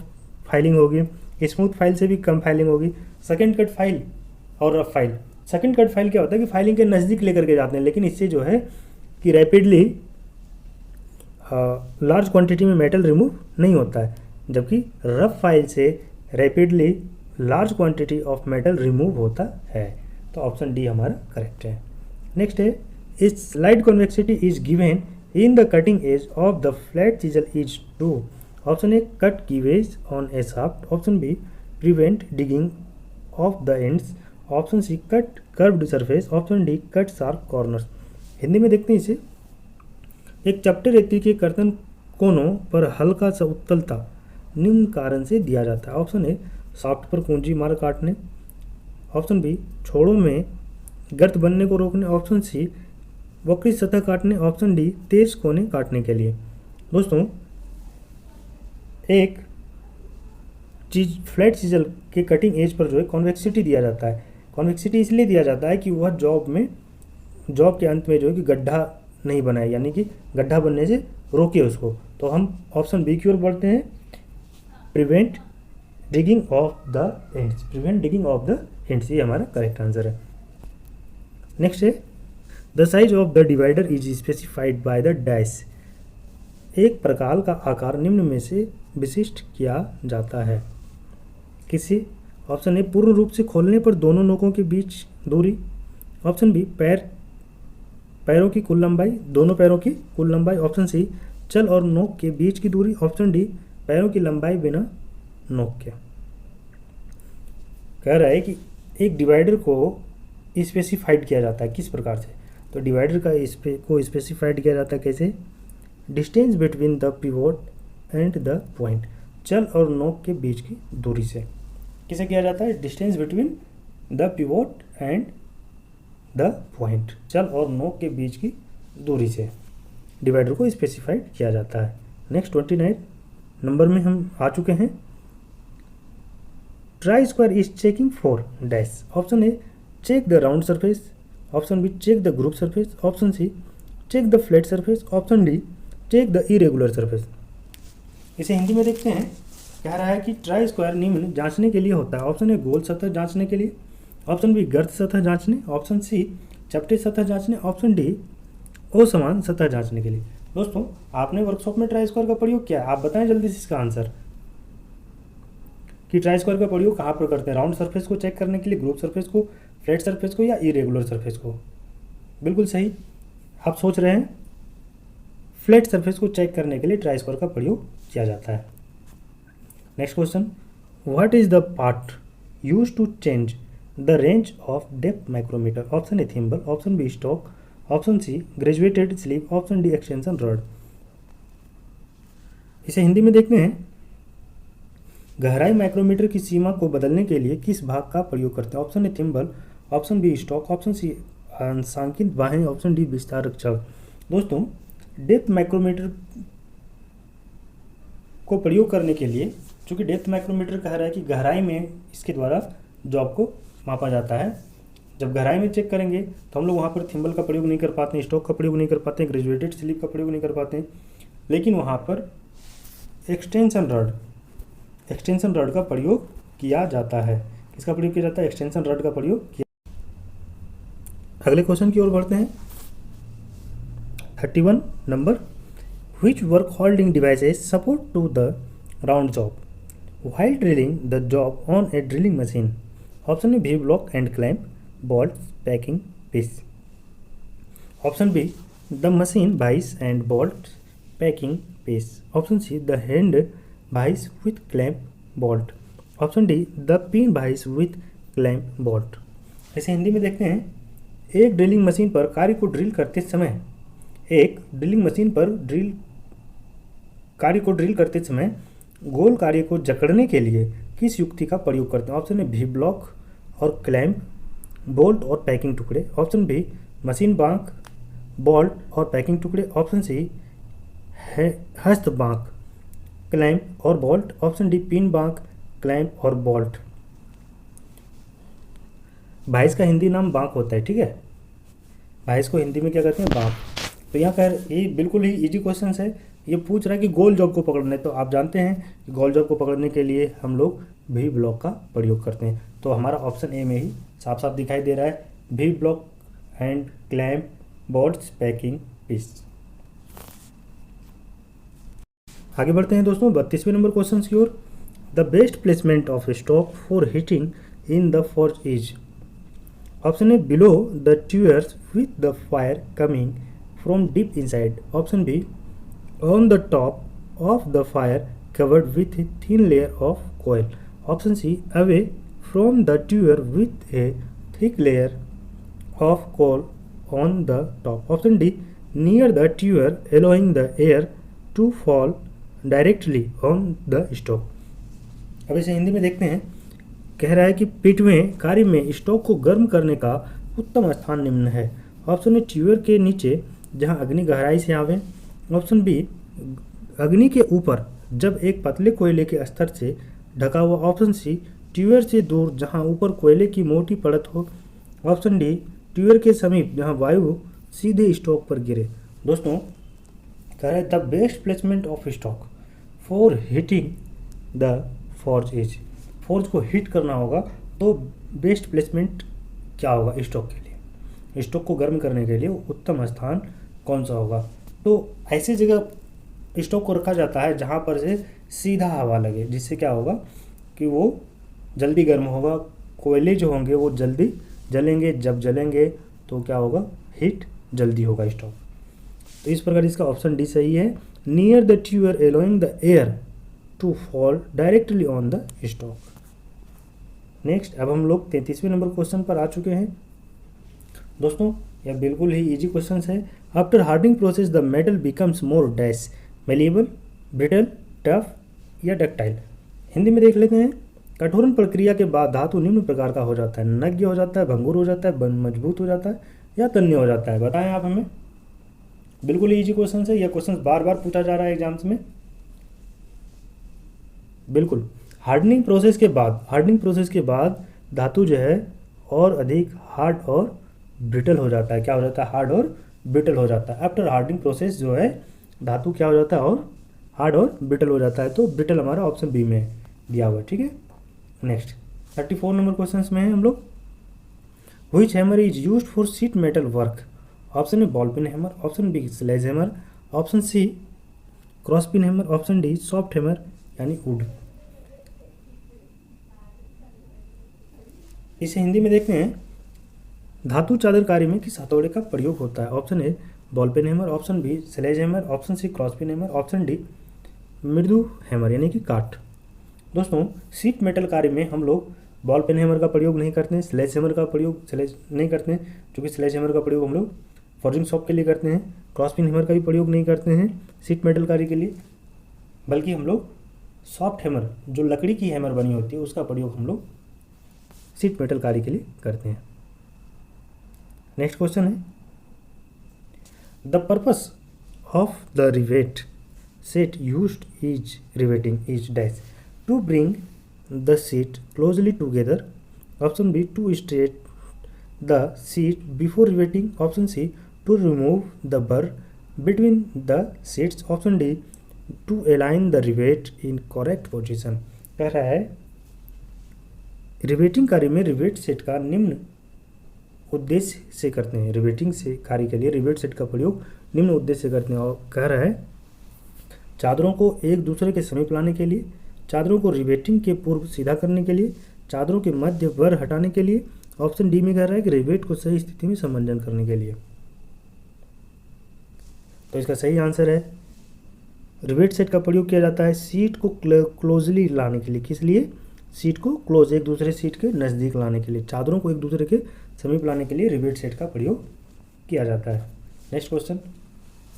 फाइलिंग होगी, स्मूथ फाइल से भी कम फाइलिंग होगी। सेकंड कट फाइल और rough file, second cut file क्या होता है कि फाइलिंग के नज़दीक लेकर के जाते हैं, लेकिन इससे जो है कि रैपिडली लार्ज क्वांटिटी में मेटल रिमूव नहीं होता है, जबकि रफ फाइल से rapidly large quantity of metal remove होता है। तो ऑप्शन डी हमारा करेक्ट है। नेक्स्ट है, is slide convexity is given in the cutting edge of the flat chisel is to. Option A cut keyways on a shaft, option B prevent digging of the ends, option C cut curved surface, option D cut sharp corners. Hindi में देखते हैं इसे, एक चपटे रेती के कर्तन कोनों पर हल्का सा उत्तलता निम्न कारण से दिया जाता है। ऑप्शन ए शाफ्ट पर कुंजी मार काटने, ऑप्शन बी छोड़ों में गर्त बनने को रोकने, ऑप्शन सी वक्री सतह काटने, ऑप्शन डी तेज कोने काटने के लिए। दोस्तों एक चीज फ्लैट चीजल के कटिंग एज पर जो है कॉन्वेक्सिटी दिया जाता है। कॉन्वेक्सिटी इसलिए दिया जाता है कि वह जॉब के अंत में जो है कि गड्ढा नहीं बनाए, यानी कि गड्ढा बनने से रोके उसको। तो हम ऑप्शन बी की ओर बढ़ते हैं, prevent digging of the ends, prevent digging of the ends, ये हमारा करेक्ट आंसर है। नेक्स्ट है, the size of the divider is specified by the dash. एक प्रकार का आकार निम्न में से विशिष्ट किया जाता है किसी? ऑप्शन ए पूर्ण रूप से खोलने पर दोनों नोकों के बीच दूरी, ऑप्शन बी पैरों की कुल लंबाई, दोनों पैरों की कुल लंबाई, ऑप्शन सी चल और नोक के बीच की दूरी, ऑप्शन डी पैरों की लंबाई बिना नोक के। कह रहा है कि एक डिवाइडर को स्पेसिफाइड किया जाता है किस प्रकार से? तो डिवाइडर को स्पेसिफाइड किया जाता है कैसे? Distance between the pivot and the point, चल और नोक के बीच की दूरी से। किसे किया जाता है? Distance between the pivot and the point, चल और नोक के बीच की दूरी से डिवाइडर को स्पेसिफाइड किया जाता है। नेक्स्ट 29 नंबर में हम आ चुके हैं। Try square is checking for dash. Option A check the round surface, option B check the group surface, option C check the flat surface, option D check the irregular surface. इसे हिंदी में देखते हैं। कह रहा है कि ट्राई स्क्वायर निम्न जांचने के लिए होता है। ऑप्शन ए गोल सतह जांचने के लिए, ऑप्शन बी गर्त सतह जांचने, ऑप्शन सी चपटे सतह जांचने, ऑप्शन डी असमान सतह जांचने के लिए। दोस्तों आपने वर्कशॉप में ट्राई स्क्वायर का प्रयोग किया है, आप बताएं जल्दी से इसका आंसर कि ट्राई स्क्वायर का प्रयोग कहाँ पर करते हैं? राउंड सरफेस को चेक करने के लिए, ग्रुप सरफेस को, फ्लैट सरफेस को या इरेगुलर सरफेस को? बिल्कुल सही, आप सोच रहे हैं फ्लैट सरफेस को चेक करने के लिए ट्राई स्क्वायर का प्रयोग किया जाता है। Next question, what is the part use to change the range of depth micrometer? Option A thimble, option B stock, option C graduated sleeve, option D extension rod. इसे हिंदी में देखते हैं, गहराई माइक्रोमीटर की सीमा को बदलने के लिए किस भाग का प्रयोग करते हैं? Option A thimble, option B stock, option C अंशांकित बाहें, ऑप्शन डी विस्तारक छड़। दोस्तों, डेप्थ माइक्रोमीटर को प्रयोग करने के लिए, चूँकि डेप्थ माइक्रोमीटर कह रहा है कि गहराई में इसके द्वारा जॉब को मापा जाता है, जब गहराई में चेक करेंगे तो हम लोग वहाँ पर थिम्बल का प्रयोग नहीं कर पाते हैं, स्टॉक का प्रयोग नहीं कर पाते हैं, ग्रेजुएटेड स्लीव का प्रयोग नहीं कर पाते हैं, लेकिन वहाँ पर एक्सटेंशन रड का प्रयोग किया जाता है। किसका प्रयोग किया जाता है? एक्सटेंशन रड का प्रयोग किया। अगले क्वेश्चन की ओर बढ़ते हैं। 31 number, which work holding devices support to the round job while drilling the job on a drilling machine? Option A, V block and clamp, bolts, packing, piece. Option B, the machine vice and bolts, packing, piece. Option C, the hand vice with clamp, bolt. Option D, the pin vice with clamp, bolt. इसे हिंदी में देखते हैं, एक drilling machine पर कार्य को drill करते समय गोल कार्य को जकड़ने के लिए किस युक्ति का प्रयोग करते हैं? ऑप्शन ए भी ब्लॉक और क्लैंप, बोल्ट और पैकिंग टुकड़े। ऑप्शन बी मशीन बांक, बोल्ट और पैकिंग टुकड़े। ऑप्शन सी हस्त बांक, क्लैंप और बोल्ट। ऑप्शन डी पिन बांक, क्लैंप और बोल्ट। भाइस का हिंदी नाम बांक होता है, ठीक है। भाइस को हिंदी में क्या कहते हैं? बांक। तो यहाँ खैर ये बिल्कुल ही इजी क्वेश्चन है। ये पूछ रहा है कि गोल जॉब को पकड़ना है, तो आप जानते हैं कि गोल जॉब को पकड़ने के लिए हम लोग भी ब्लॉक का प्रयोग करते हैं। तो हमारा ऑप्शन ए में ही साफ साफ दिखाई दे रहा है, V block and clamp, bolts, packing, piece. आगे बढ़ते हैं दोस्तों 32वें नंबर क्वेश्चन की ओर। The best placement of stock for heating in the forge is? Option A below the tuyeres with the fire coming from deep inside. Option B on the top of the fire covered with a thin layer of coil. Option C, away from the tuer with a thick layer of coil on the top. Option D, near the tuer allowing the air to fall directly on the stock. अब इसे हिंदी में देखते हैं। कह रहा है कि पिटवें कार्य में स्टॉक को गर्म करने का उत्तम स्थान निम्न है। ऑप्शन ए ट्यूअर के नीचे जहां अग्नि गहराई से आवे। ऑप्शन बी अग्नि के ऊपर जब एक पतले कोयले के स्तर से ढका हुआ। ऑप्शन सी ट्यूअर से दूर जहां ऊपर कोयले की मोटी परत हो। ऑप्शन डी ट्यूअर के समीप जहां वायु सीधे स्टॉक पर गिरे। दोस्तों कह रहे the best placement of stock for heating the forge is. Forge को हीट करना होगा तो बेस्ट प्लेसमेंट क्या होगा स्टॉक के लिए? स्टॉक को गर्म करने के लिए उत्तम स्थान कौन सा होगा? तो ऐसी जगह स्टॉक को रखा जाता है जहाँ पर से सीधा हवा लगे, जिससे क्या होगा कि वो जल्दी गर्म होगा, कोयले जो होंगे वो जल्दी जलेंगे, जब जलेंगे तो क्या होगा? हीट जल्दी होगा स्टॉक। तो इस प्रकार इसका ऑप्शन डी सही है, near the tuyere allowing the air to fall directly on the stock. Next अब हम लोग 33वें नंबर क्वेश्चन पर आ चुके हैं। दोस्तों यह बिल्कुल ही इजी क्वेश्चन है। After hardening process the metal becomes more dash malleable, brittle, tough या डक्टाइल। हिंदी में देख लेते हैं। कठोरन प्रक्रिया के बाद धातु निम्न प्रकार का हो जाता है, नग्य हो जाता है, भंगुर हो जाता है, मजबूत हो जाता है या तन्य हो जाता है। बताएं आप हमें। बिल्कुल ही इजी क्वेश्चन है। यह क्वेश्चन बार बार पूछा जा रहा है एग्जाम्स में। बिल्कुल हार्डनिंग प्रोसेस के बाद धातु जो है और अधिक हार्ड और ब्रिटल हो जाता है। क्या हो जाता है? हार्ड और ब्रिटल हो जाता है। आफ्टर हार्डनिंग प्रोसेस जो है धातु क्या हो जाता है? और हार्ड और ब्रिटल हो जाता है। तो ब्रिटल हमारा ऑप्शन बी में दिया हुआ है, ठीक है। नेक्स्ट 34 नंबर क्वेश्चन में है हम लोग। Which hammer is used for sheet metal work? Option A ball pin hammer, option B sledge hammer, option C cross pin hammer, option D soft hammer यानी वुड। इसे हिंदी में देखते हैं। धातु चादर कार्य में किस हथौड़े का प्रयोग होता है? Option A ball pen hammer, option B sledge hammer, option C cross pin hammer, option D मृदु हैमर यानी कि काट। दोस्तों शीट मेटल कार्य में हम लोग बॉल पेन हैमर का प्रयोग नहीं करते हैं, स्लेज हैमर का प्रयोग नहीं करते हैं, क्योंकि स्लेज हैमर का प्रयोग हम लोग फॉर्जिंग शॉप के लिए करते हैं। क्रॉस पिन हैमर का भी प्रयोग नहीं करते हैं शीट मेटल कार्य के लिए, बल्कि हम लोग सॉफ्ट हैमर, जो लकड़ी की हैमर बनी होती है, उसका प्रयोग हम लोग शीट मेटल कार्य के लिए करते हैं। नेक्स्ट क्वेश्चन है, the purpose of the rivet set used is riveting is dash to bring the sheet closely together, option B to straight the sheet before riveting, option C to remove the burr between the sheets, option D to align the rivet in correct position. कह रहा है riveting कार्य में rivet set का निम्न उद्देश्य से करते हैं। रिवेटिंग से कार्य के लिए रिवेट सेट का प्रयोग निम्न उद्देश्य से करते हैं, और कह रहा है चादरों को एक दूसरे के समीप लाने के लिए, चादरों को रिवेटिंग के पूर्व सीधा करने के लिए, चादरों के मध्य बर हटाने के लिए, ऑप्शन डी में कह रहा है कि रिवेट को सही स्थिति में समंजन करने के लिए। तो इसका सही आंसर है रिवेट सेट का प्रयोग किया जाता है सीट को क्लोजली लाने के लिए। किस लिए? सीट को क्लोज, एक दूसरे सीट के नज़दीक लाने के लिए, चादरों को एक दूसरे के समीप लाने के लिए रिवेट सेट का प्रयोग किया जाता है। नेक्स्ट क्वेश्चन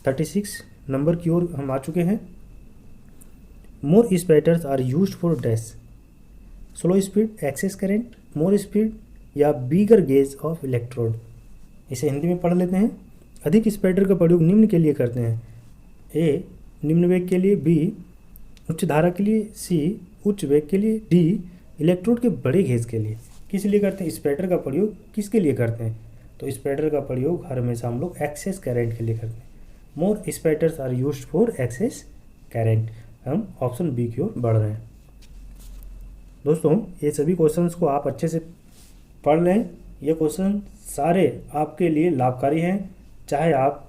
36 नंबर की ओर हम आ चुके हैं। More spatters are used for dash, slow speed, excess current, more speed या बिगर गेज ऑफ इलेक्ट्रोड। इसे हिंदी में पढ़ लेते हैं। अधिक स्पैटर का प्रयोग निम्न के लिए करते हैं। ए निम्न वेग के लिए, बी उच्च धारा के लिए, सी उच्च वेग के लिए, डी इलेक्ट्रोड के बड़े गेज के लिए। किस लिए करते हैं? स्पैटर का प्रयोग किसके लिए करते हैं? तो स्पैटर का प्रयोग हर हमेशा हम लोग एक्सेस करेंट के लिए करते हैं। More spatters are used for excess current. हम ऑप्शन बी की ओर बढ़ रहे हैं। दोस्तों ये सभी क्वेश्चंस को आप अच्छे से पढ़ लें। ये क्वेश्चन सारे आपके लिए लाभकारी हैं, चाहे आप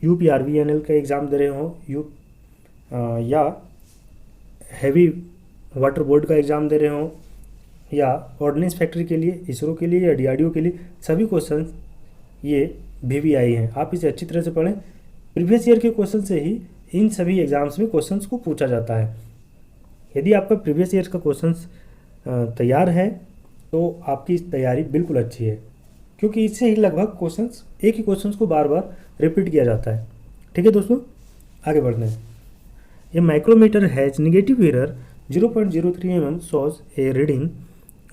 UPRVNL का एग्ज़ाम दे रहे हो या हैवी वाटर बोर्ड का एग्ज़ाम दे रहे हो, या ऑर्डिनेंस फैक्ट्री के लिए, इसरो के लिए या DRDO के लिए, सभी क्वेश्चन ये VVI हैं। आप इसे अच्छी तरह से पढ़ें। प्रीवियस ईयर के क्वेश्चन से ही इन सभी एग्ज़ाम्स में क्वेश्चंस को पूछा जाता है। यदि आपका प्रीवियस ईयर का क्वेश्चंस तैयार है तो आपकी तैयारी बिल्कुल अच्छी है, क्योंकि इससे ही लगभग क्वेश्चंस, एक ही क्वेश्चंस को बार बार रिपीट किया जाता है। ठीक है दोस्तों, आगे बढ़ते हैं। A micrometer has negative error 0.03 mm shows a reading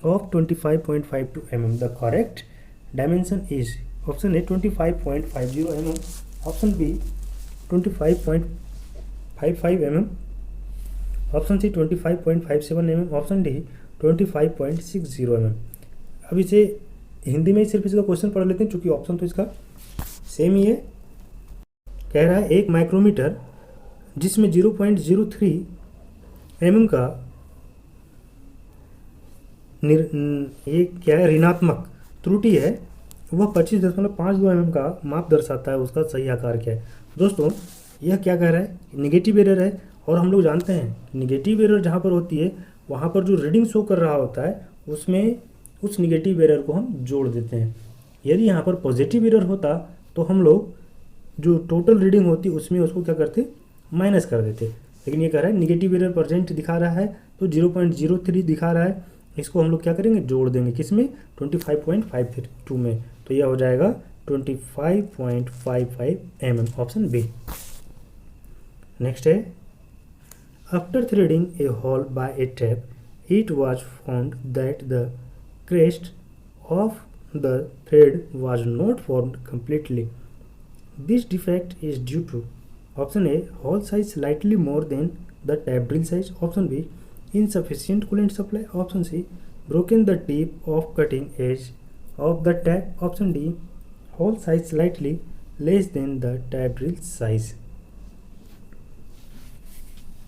of 25.52 mm. The correct dimension is option A 25.50 mm, option B 25.55 mm, option C 25.57 mm, option D 25.60 mm। अब इसे हिंदी में सिर्फ इसका क्वेश्चन पढ़ लेते हैं, चूंकि ऑप्शन तो इसका सेम ही है। कह रहा है एक माइक्रोमीटर जिसमें 0.03 mm का ये क्या है, ऋणात्मक त्रुटि है, वह 25.52 mm का माप दर्शाता है। उसका सही आकार क्या है? दोस्तों यह क्या कह रहा है? नेगेटिव एरर है, और हम लोग जानते हैं नेगेटिव एरर जहाँ पर होती है वहाँ पर जो रीडिंग शो कर रहा होता है उसमें उस नेगेटिव एरर को हम जोड़ देते हैं। यदि यहाँ पर पॉजिटिव एरर होता तो हम लोग जो टोटल रीडिंग होती उसमें उसको क्या करते, माइनस कर देते। लेकिन ये कह रहा है नेगेटिव एरर प्रेजेंट दिखा रहा है तो 0.03 दिखा रहा है, इसको हम लोग क्या करेंगे, जोड़ देंगे। किसमें? 25.52 में। तो यह हो जाएगा 25.55 mm, ऑप्शन बी। नेक्स्ट है after threading a hole by a tap it was found that the crest of the thread was not formed completely. This defect is due to option A hole size slightly more than the tap drill size, option B insufficient coolant supply, option C broken the tip of cutting edge of the tap, option D hole size slightly less than the tap drill size।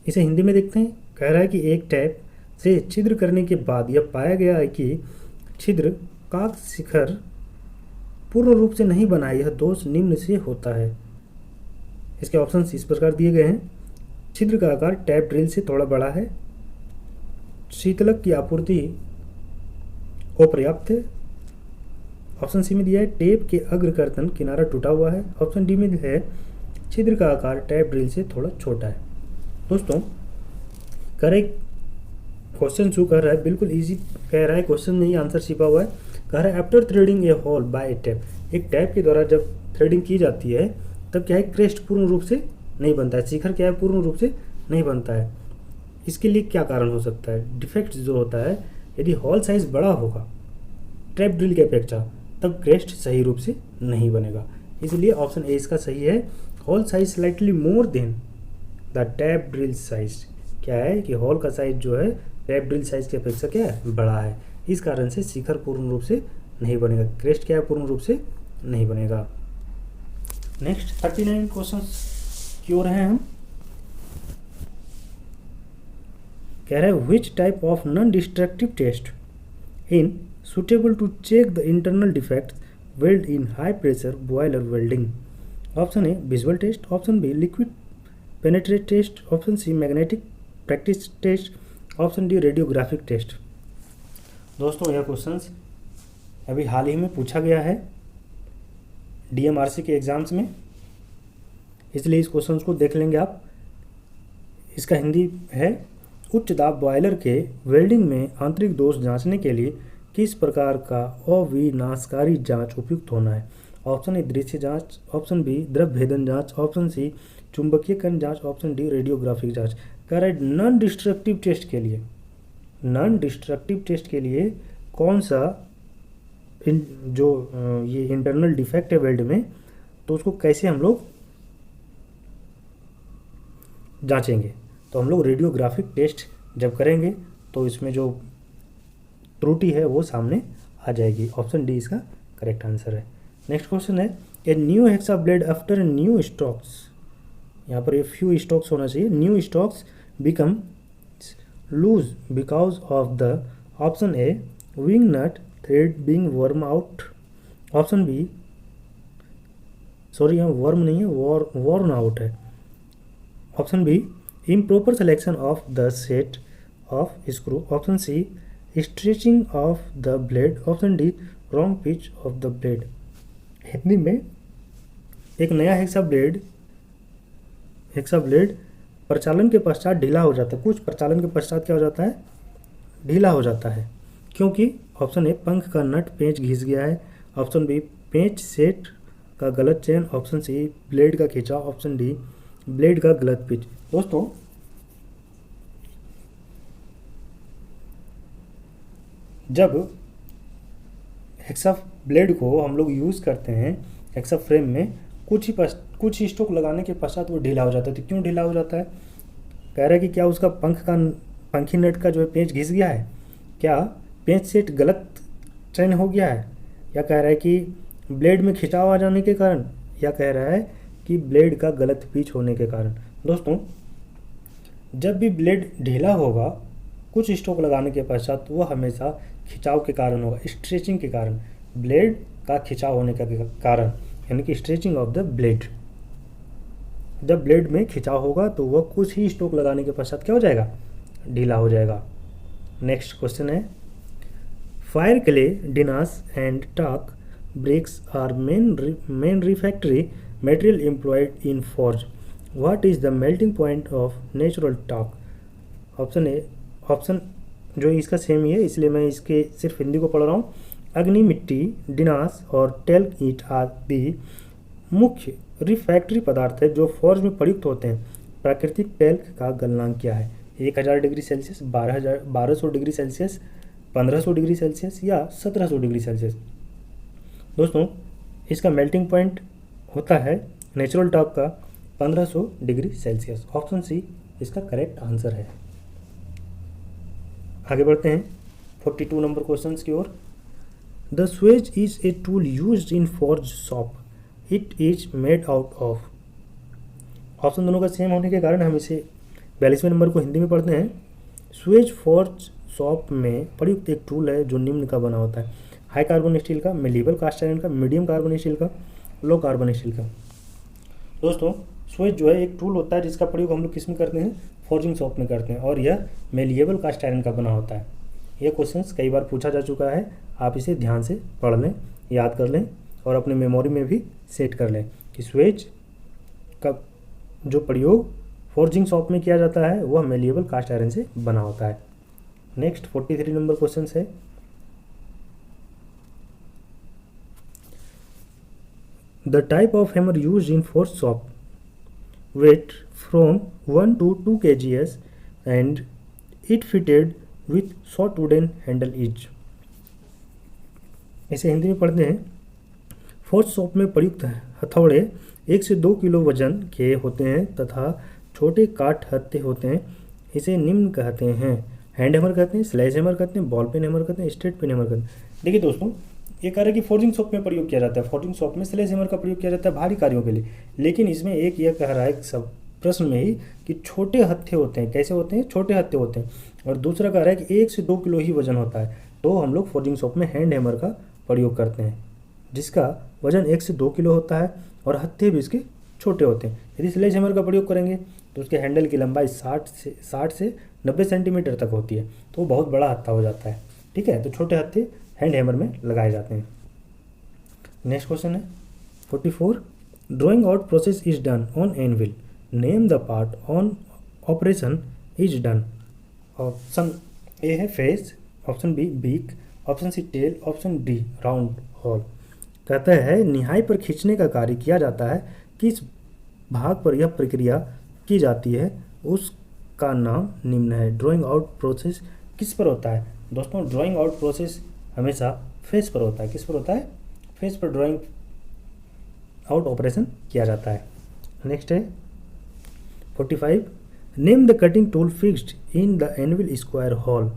इसे हिंदी में देखते हैं। कह रहा है कि एक tap से छिद्र करने के बाद यह पाया गया है कि छिद्र का शिखर पूर्ण रूप से नहीं बना। यह दोष निम्न से होता है। इसके ऑप्शंस इस प्रकार दिए गए हैं। छिद्र का आकार टैप ड्रिल से थोड़ा बड़ा है, शीतलक की आपूर्ति अपर्याप्त है, ऑप्शन सी में दिया है टेप के अग्र कर्तन किनारा टूटा हुआ है, ऑप्शन डी में है छिद्र का आकार टैप ड्रिल से थोड़ा छोटा है। दोस्तों करेक्ट क्वेश्चन शो कर रहा है, बिल्कुल इजी कह रहा है, क्वेश्चन में ही आंसर छिपा हुआ है। कह रहा है after threading a hole by a tap, एक टैप के द्वारा जब थ्रेडिंग की जाती है तब क्या है, क्रेस्ट पूर्ण रूप से नहीं बनता है, शिखर क्या है, पूर्ण रूप से नहीं बनता है। इसके लिए क्या कारण हो सकता है? डिफेक्ट जो होता है, यदि हॉल साइज बड़ा होगा ट्रैप ड्रिल की अपेक्षा, तब क्रेस्ट सही रूप से नहीं बनेगा। इसलिए ऑप्शन ए इसका सही है। Hall size slightly more than the tap drill size, क्या है कि हॉल का साइज जो है टैप ड्रिल साइज की अपेक्षा क्या है, बड़ा है। इस कारण से शिखर पूर्ण रूप से नहीं बनेगा, क्रेस्ट क्या है, पूर्ण रूप से नहीं बनेगा। नेक्स्ट 39 क्वेश्चन की ओर हैं हम। कह रहे हैं which type of non destructive test in suitable to check the internal defects weld in high pressure boiler welding? Option A visual test, option B liquid penetrate test, option C magnetic practice test, option D radiographic test. दोस्तों यह questions अभी हाल ही में पूछा गया है DMRC के exams में, इसलिए इस क्वेश्चंस को देख लेंगे आप। इसका हिंदी है, उच्च दाब बॉयलर के वेल्डिंग में आंतरिक दोष जांचने के लिए किस प्रकार का अविनाशकारी जांच उपयुक्त होना है? ऑप्शन ए दृश्य जांच, ऑप्शन बी द्रव भेदन जांच, ऑप्शन सी चुंबकीयकरण जांच, ऑप्शन डी रेडियोग्राफिक जांच। कह रहा है नॉन डिस्ट्रक्टिव टेस्ट के लिए, नॉन डिस्ट्रक्टिव टेस्ट के लिए कौन सा जो ये इंटरनल डिफेक्ट है वेल्ड में, तो उसको कैसे हम लोग जांचेंगे? तो हम लोग रेडियोग्राफिक टेस्ट जब करेंगे तो इसमें जो त्रुटि है वो सामने आ जाएगी। ऑप्शन डी इसका करेक्ट आंसर है। नेक्स्ट क्वेश्चन है a new hexa blade after new stocks, यहाँ पर ये फ्यू स्टॉक्स होना चाहिए, new stocks become loose because of the, option A wing nut thread being worm out, option B, sorry यहाँ worm नहीं है, वॉर्न आउट है, option B improper selection of the set of screw, option C stretching of the blade, option D wrong pitch of the blade। Hindi में एक नया hexa blade प्रचालन के पश्चात ढीला हो जाता है, कुछ प्रचालन के पश्चात क्या हो जाता है, ढीला हो जाता है, क्योंकि ऑप्शन ए पंख का नट पेंच घिस गया है, ऑप्शन बी पेंच सेट का गलत चयन, ऑप्शन सी ब्लेड का खिंचाव, ऑप्शन डी ब्लेड का गलत पिच। दोस्तों जब हेक्सा ब्लेड को हम लोग यूज़ करते हैं हेक्सा फ्रेम में, कुछ ही स्ट्रोक लगाने के पश्चात वो ढीला हो जाता है। तो क्यों ढीला हो जाता है? कह रहा है कि क्या उसका पंखी नट का जो है पेंच घिस गया है, क्या पेंच सेट गलत चयन हो गया है, या कह रहा है कि ब्लेड में खिंचाव आ जाने के कारण, या कह रहा है कि ब्लेड का गलत पिच होने के कारण। दोस्तों जब भी ब्लेड ढीला होगा कुछ स्ट्रोक लगाने के पश्चात, वो हमेशा खिंचाव के कारण होगा, स्ट्रेचिंग के कारण, ब्लेड का खिंचाव होने का कारण, यानी कि स्ट्रेचिंग ऑफ द ब्लेड। जब ब्लेड में खिंचाव होगा तो वह कुछ ही स्ट्रोक लगाने के पश्चात क्या हो जाएगा, ढीला हो जाएगा। नेक्स्ट क्वेश्चन है fire clay, dinas and talc bricks are main refractory material employed in forge. What is the melting point of natural talc? Option A, option जो इसका सेम ही है इसलिए मैं इसके सिर्फ हिंदी को पढ़ रहा हूँ। अग्नि, मिट्टी, डिनास और टेल्क ईंट आदि मुख्य रिफैक्टरी पदार्थ है जो फॉर्ज में प्रयुक्त होते हैं। प्राकृतिक टेल्क का गलनांक क्या है? 1000 degree Celsius, 1200 degree Celsius, 1500 degree Celsius या 1700 डिग्री सेल्सियस। दोस्तों इसका मेल्टिंग पॉइंट होता है नेचुरल टॉक का 1500 डिग्री सेल्सियस। ऑप्शन सी इसका करेक्ट आंसर है। आगे बढ़ते हैं 42 नंबर क्वेश्चंस की ओर। The swage is a tool used in forge shop, it is made out of. Option दोनों का सेम होने के कारण हम इसे 42वें नंबर को हिंदी में पढ़ते हैं। स्वेज फॉर्ज शॉप में प्रयुक्त एक टूल है जो निम्न का बना होता है: हाई कार्बन स्टील का, मेलिएबल कास्ट आयरन का, मीडियम कार्बन स्टील का, लो कार्बन स्टील का। दोस्तों स्वेज जो है एक टूल होता है जिसका प्रयोग हम लोग किस में करते हैं, फॉर्जिंग शॉप में करते हैं, और यह मेलिएबल कास्ट आयरन का बना होता है। यह क्वेश्चंस कई बार पूछा जा चुका है, आप इसे ध्यान से पढ़ लें, याद कर लें और अपने मेमोरी में भी सेट कर लें कि स्वेज का जो प्रयोग फॉर्जिंग शॉप में किया जाता है वह मेलिएबल कास्ट आयरन से बना होता है। नेक्स्ट 43 नंबर क्वेश्चन है, the type of hammer use in force shop weight from 1 to 2 kgs and it fitted with short wooden handle each। इसे हिंदी में पढ़ते हैं। फोर्स शॉप में प्रयुक्त हथौड़े 1 से 2 किलो वजन के होते हैं तथा छोटे काट हत्थे होते हैं। इसे निम्न कहते हैं, हैंड हैमर कहते हैं, स्लैश हैमर कहते हैं, बॉल पेन हैमर कहते हैं, स्ट्रेट पेन हैमर कहते हैं। देखिए दोस्तों, ये कह रहा है कि फोर्जिंग शॉप में प्रयोग किया जाता है, फोर्जिंग शॉप में स्लैश हैमर का प्रयोग किया जाता है भारी कार्यों के लिए। लेकिन इसमें एक यह कह रहा है सब प्रश्न में ही कि छोटे हत्थे होते हैं। कैसे होते हैं? छोटे हत्थे होते हैं। और दूसरा कह रहा है कि 1 से 2 किलो ही वजन होता है, तो हम लोग फोर्जिंग शॉप में हैंड हैमर का प्रयोग करते हैं जिसका वजन 1 से 2 किलो होता है और हत्थे भी इसके छोटे होते हैं। यदि स्लेज हैमर का प्रयोग करेंगे तो उसके हैंडल की लंबाई 60 से 90 सेंटीमीटर तक होती है, तो वो बहुत बड़ा हत्था हो जाता है। ठीक है, तो छोटे हत्थे हैंड हैमर में लगाए जाते हैं। नेक्स्ट क्वेश्चन है 44, drawing out process is done on anvil, name the part on operation is done. Option A है face, option B beak, option C tail, option D round hole. कहता है निहाई पर खींचने का कार्य किया जाता है, किस भाग पर यह प्रक्रिया की जाती है उसका नाम निम्न है। ड्राइंग आउट प्रोसेस किस पर होता है? दोस्तों ड्राइंग आउट प्रोसेस हमेशा फेस पर होता है। किस पर होता है? फेस पर ड्राइंग आउट ऑपरेशन किया जाता है। नेक्स्ट है 45, name the cutting tool fixed in the anvil square hall.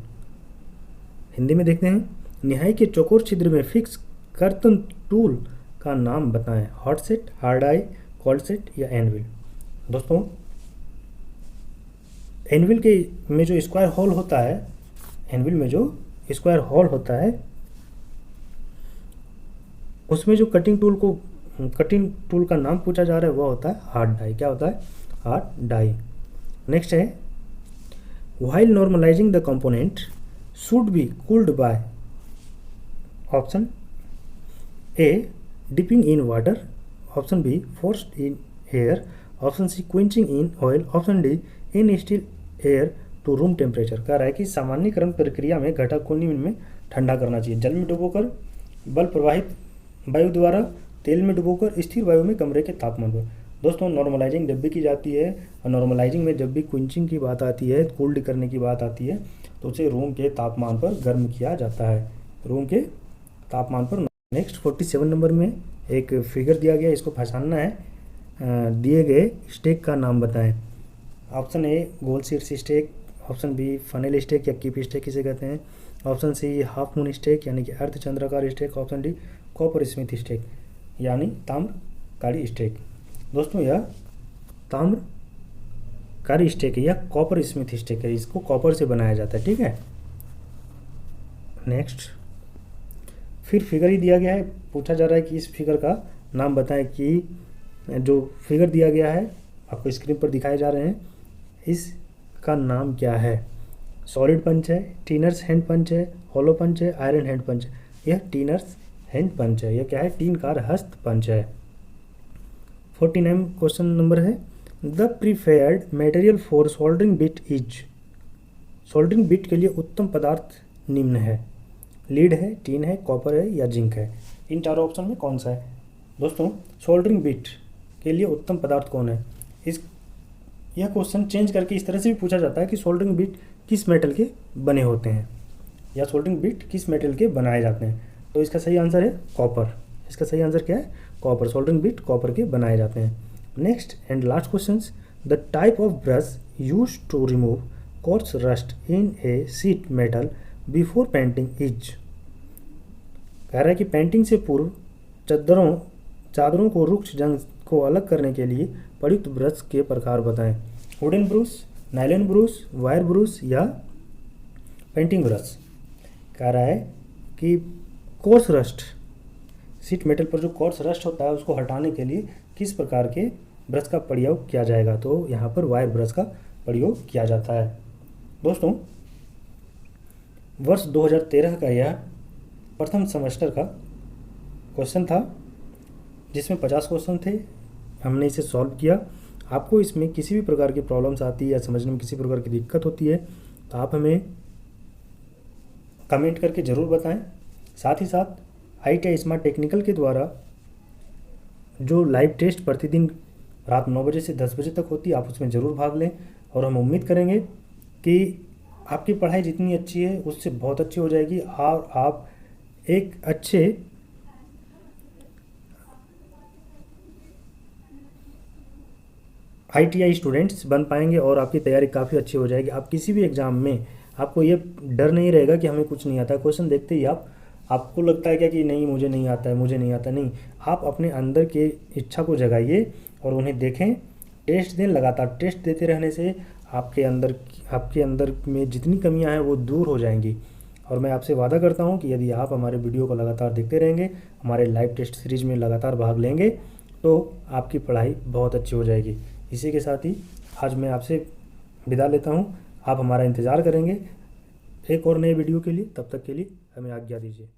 Hindi में देखते हैं, निहाई के चौकोर छिद्र में फिक्स कर्तन टूल का नाम बताएं। Hot set, hard I, cold set या एनविल। दोस्तों एनविल के में जो स्क्वायर होल होता है, एनविल में जो स्क्वायर होल होता है उसमें जो कटिंग टूल का नाम पूछा जा रहा है वो होता है हार्ड डाई। क्या होता है? Hard die. नेक्स्ट है while normalising the component should be cooled by. Option A dipping in water, option B forced in air, option C quenching in oil, option D in still air to room temperature. कह रहा है कि सामान्यकरण प्रक्रिया में घटक को निम्न में ठंडा करना चाहिए। जल में डुबोकर, बल प्रवाहित वायु द्वारा, तेल में डुबोकर, स्थिर वायु में कमरे के तापमान पर। दोस्तों नॉर्मलाइजिंग जब भी की जाती है और नॉर्मलाइजिंग में जब भी क्विंचिंग की बात आती है, कूल्ड करने की बात आती है, तो उसे रूम के तापमान पर गर्म किया जाता है, रूम के तापमान पर। नेक्स्ट 47 नंबर में एक फिगर दिया गया, इसको पहचानना है। दिए गए स्टेक का नाम बताएं। ऑप्शन ए गोल शीर्ष stake, option B funnel stake या कीप स्टेक किसे कहते हैं, option C half moon stake यानी कि अर्धचंद्राकार stake, option D copper smith stake यानी ताम्रकारी स्टेक। दोस्तों यह ताम्रकारी स्टेक है या कॉपर स्मिथ स्टेक है, इसको कॉपर से बनाया जाता है। ठीक है, नेक्स्ट फिर फिगर ही दिया गया है, पूछा जा रहा है कि इस फिगर का नाम बताएं। कि जो फिगर दिया गया है आपको स्क्रीन पर दिखाए जा रहे हैं, इसका नाम क्या है? सॉलिड पंच है, टीनर्स हैंड पंच है, होलो पंच है, आयरन हैंड पंच है। यह टीनर्स हैंड पंच है। यह क्या है? टीनकार हस्त पंच है। 49 क्वेश्चन नंबर है the preferred material for soldering bit is. Soldering bit के लिए उत्तम पदार्थ निम्न है। लीड है, टीन है, कॉपर है या जिंक है। इन चारों ऑप्शन में कौन सा है? दोस्तों सोल्डरिंग बिट के लिए उत्तम पदार्थ कौन है? यह क्वेश्चन चेंज करके इस तरह से भी पूछा जाता है कि सोल्डरिंग बिट किस मेटल के बने होते हैं या सोल्डरिंग बिट किस मेटल के बनाए जाते हैं। तो इसका सही आंसर है कॉपर। इसका सही आंसर क्या है? कॉपर। सोल्डरिंग बिट कॉपर के बनाए जाते हैं। Next and last question, the type of brush use to remove coarse rust in a sheet metal before painting is. कह रहा है कि पेंटिंग से पूर्व चादरों को रुक्ष जंग को अलग करने के लिए प्रयुक्त ब्रश के प्रकार बताएं। Wooden brush, nylon brush, wire brush या पेंटिंग ब्रश। कह रहा है कि कोर्स रस्ट, शीट मेटल पर जो कोर्स रस्ट होता है उसको हटाने के लिए किस प्रकार के ब्रश का प्रयोग किया जाएगा? तो यहाँ पर वायर ब्रश का प्रयोग किया जाता है। दोस्तों वर्ष 2013 का यह प्रथम सेमेस्टर का क्वेश्चन था जिसमें 50 क्वेश्चन थे। हमने इसे सॉल्व किया। आपको इसमें किसी भी प्रकार की प्रॉब्लम्स आती है या समझने में किसी प्रकार की दिक्कत होती है तो आप हमें कमेंट करके ज़रूर बताएं। साथ ही साथ ITI स्मार्ट टेक्निकल के द्वारा जो लाइव टेस्ट प्रतिदिन रात 9 बजे से 10 बजे तक होती है, आप उसमें ज़रूर भाग लें। और हम उम्मीद करेंगे कि आपकी पढ़ाई जितनी अच्छी है उससे बहुत अच्छी हो जाएगी और आप एक अच्छे ITI स्टूडेंट्स बन पाएंगे और आपकी तैयारी काफ़ी अच्छी हो जाएगी। आप किसी भी एग्ज़ाम में आपको ये डर नहीं रहेगा कि हमें कुछ नहीं आता है। क्वेश्चन देखते ही आपको लगता है क्या कि नहीं मुझे नहीं आता है, मुझे नहीं आता। नहीं, आप अपने अंदर के इच्छा को जगाइए और उन्हें देखें, टेस्ट दें। लगातार टेस्ट देते रहने से आपके अंदर में जितनी कमियां हैं वो दूर हो जाएंगी। और मैं आपसे वादा करता हूं कि यदि आप हमारे वीडियो को लगातार देखते रहेंगे, हमारे लाइव टेस्ट सीरीज में लगातार भाग लेंगे, तो आपकी पढ़ाई बहुत अच्छी हो जाएगी। इसी के साथ ही आज मैं आपसे विदा लेता हूं। आप हमारा इंतज़ार करेंगे एक और नए वीडियो के लिए। तब तक के लिए हमें आज्ञा दीजिए।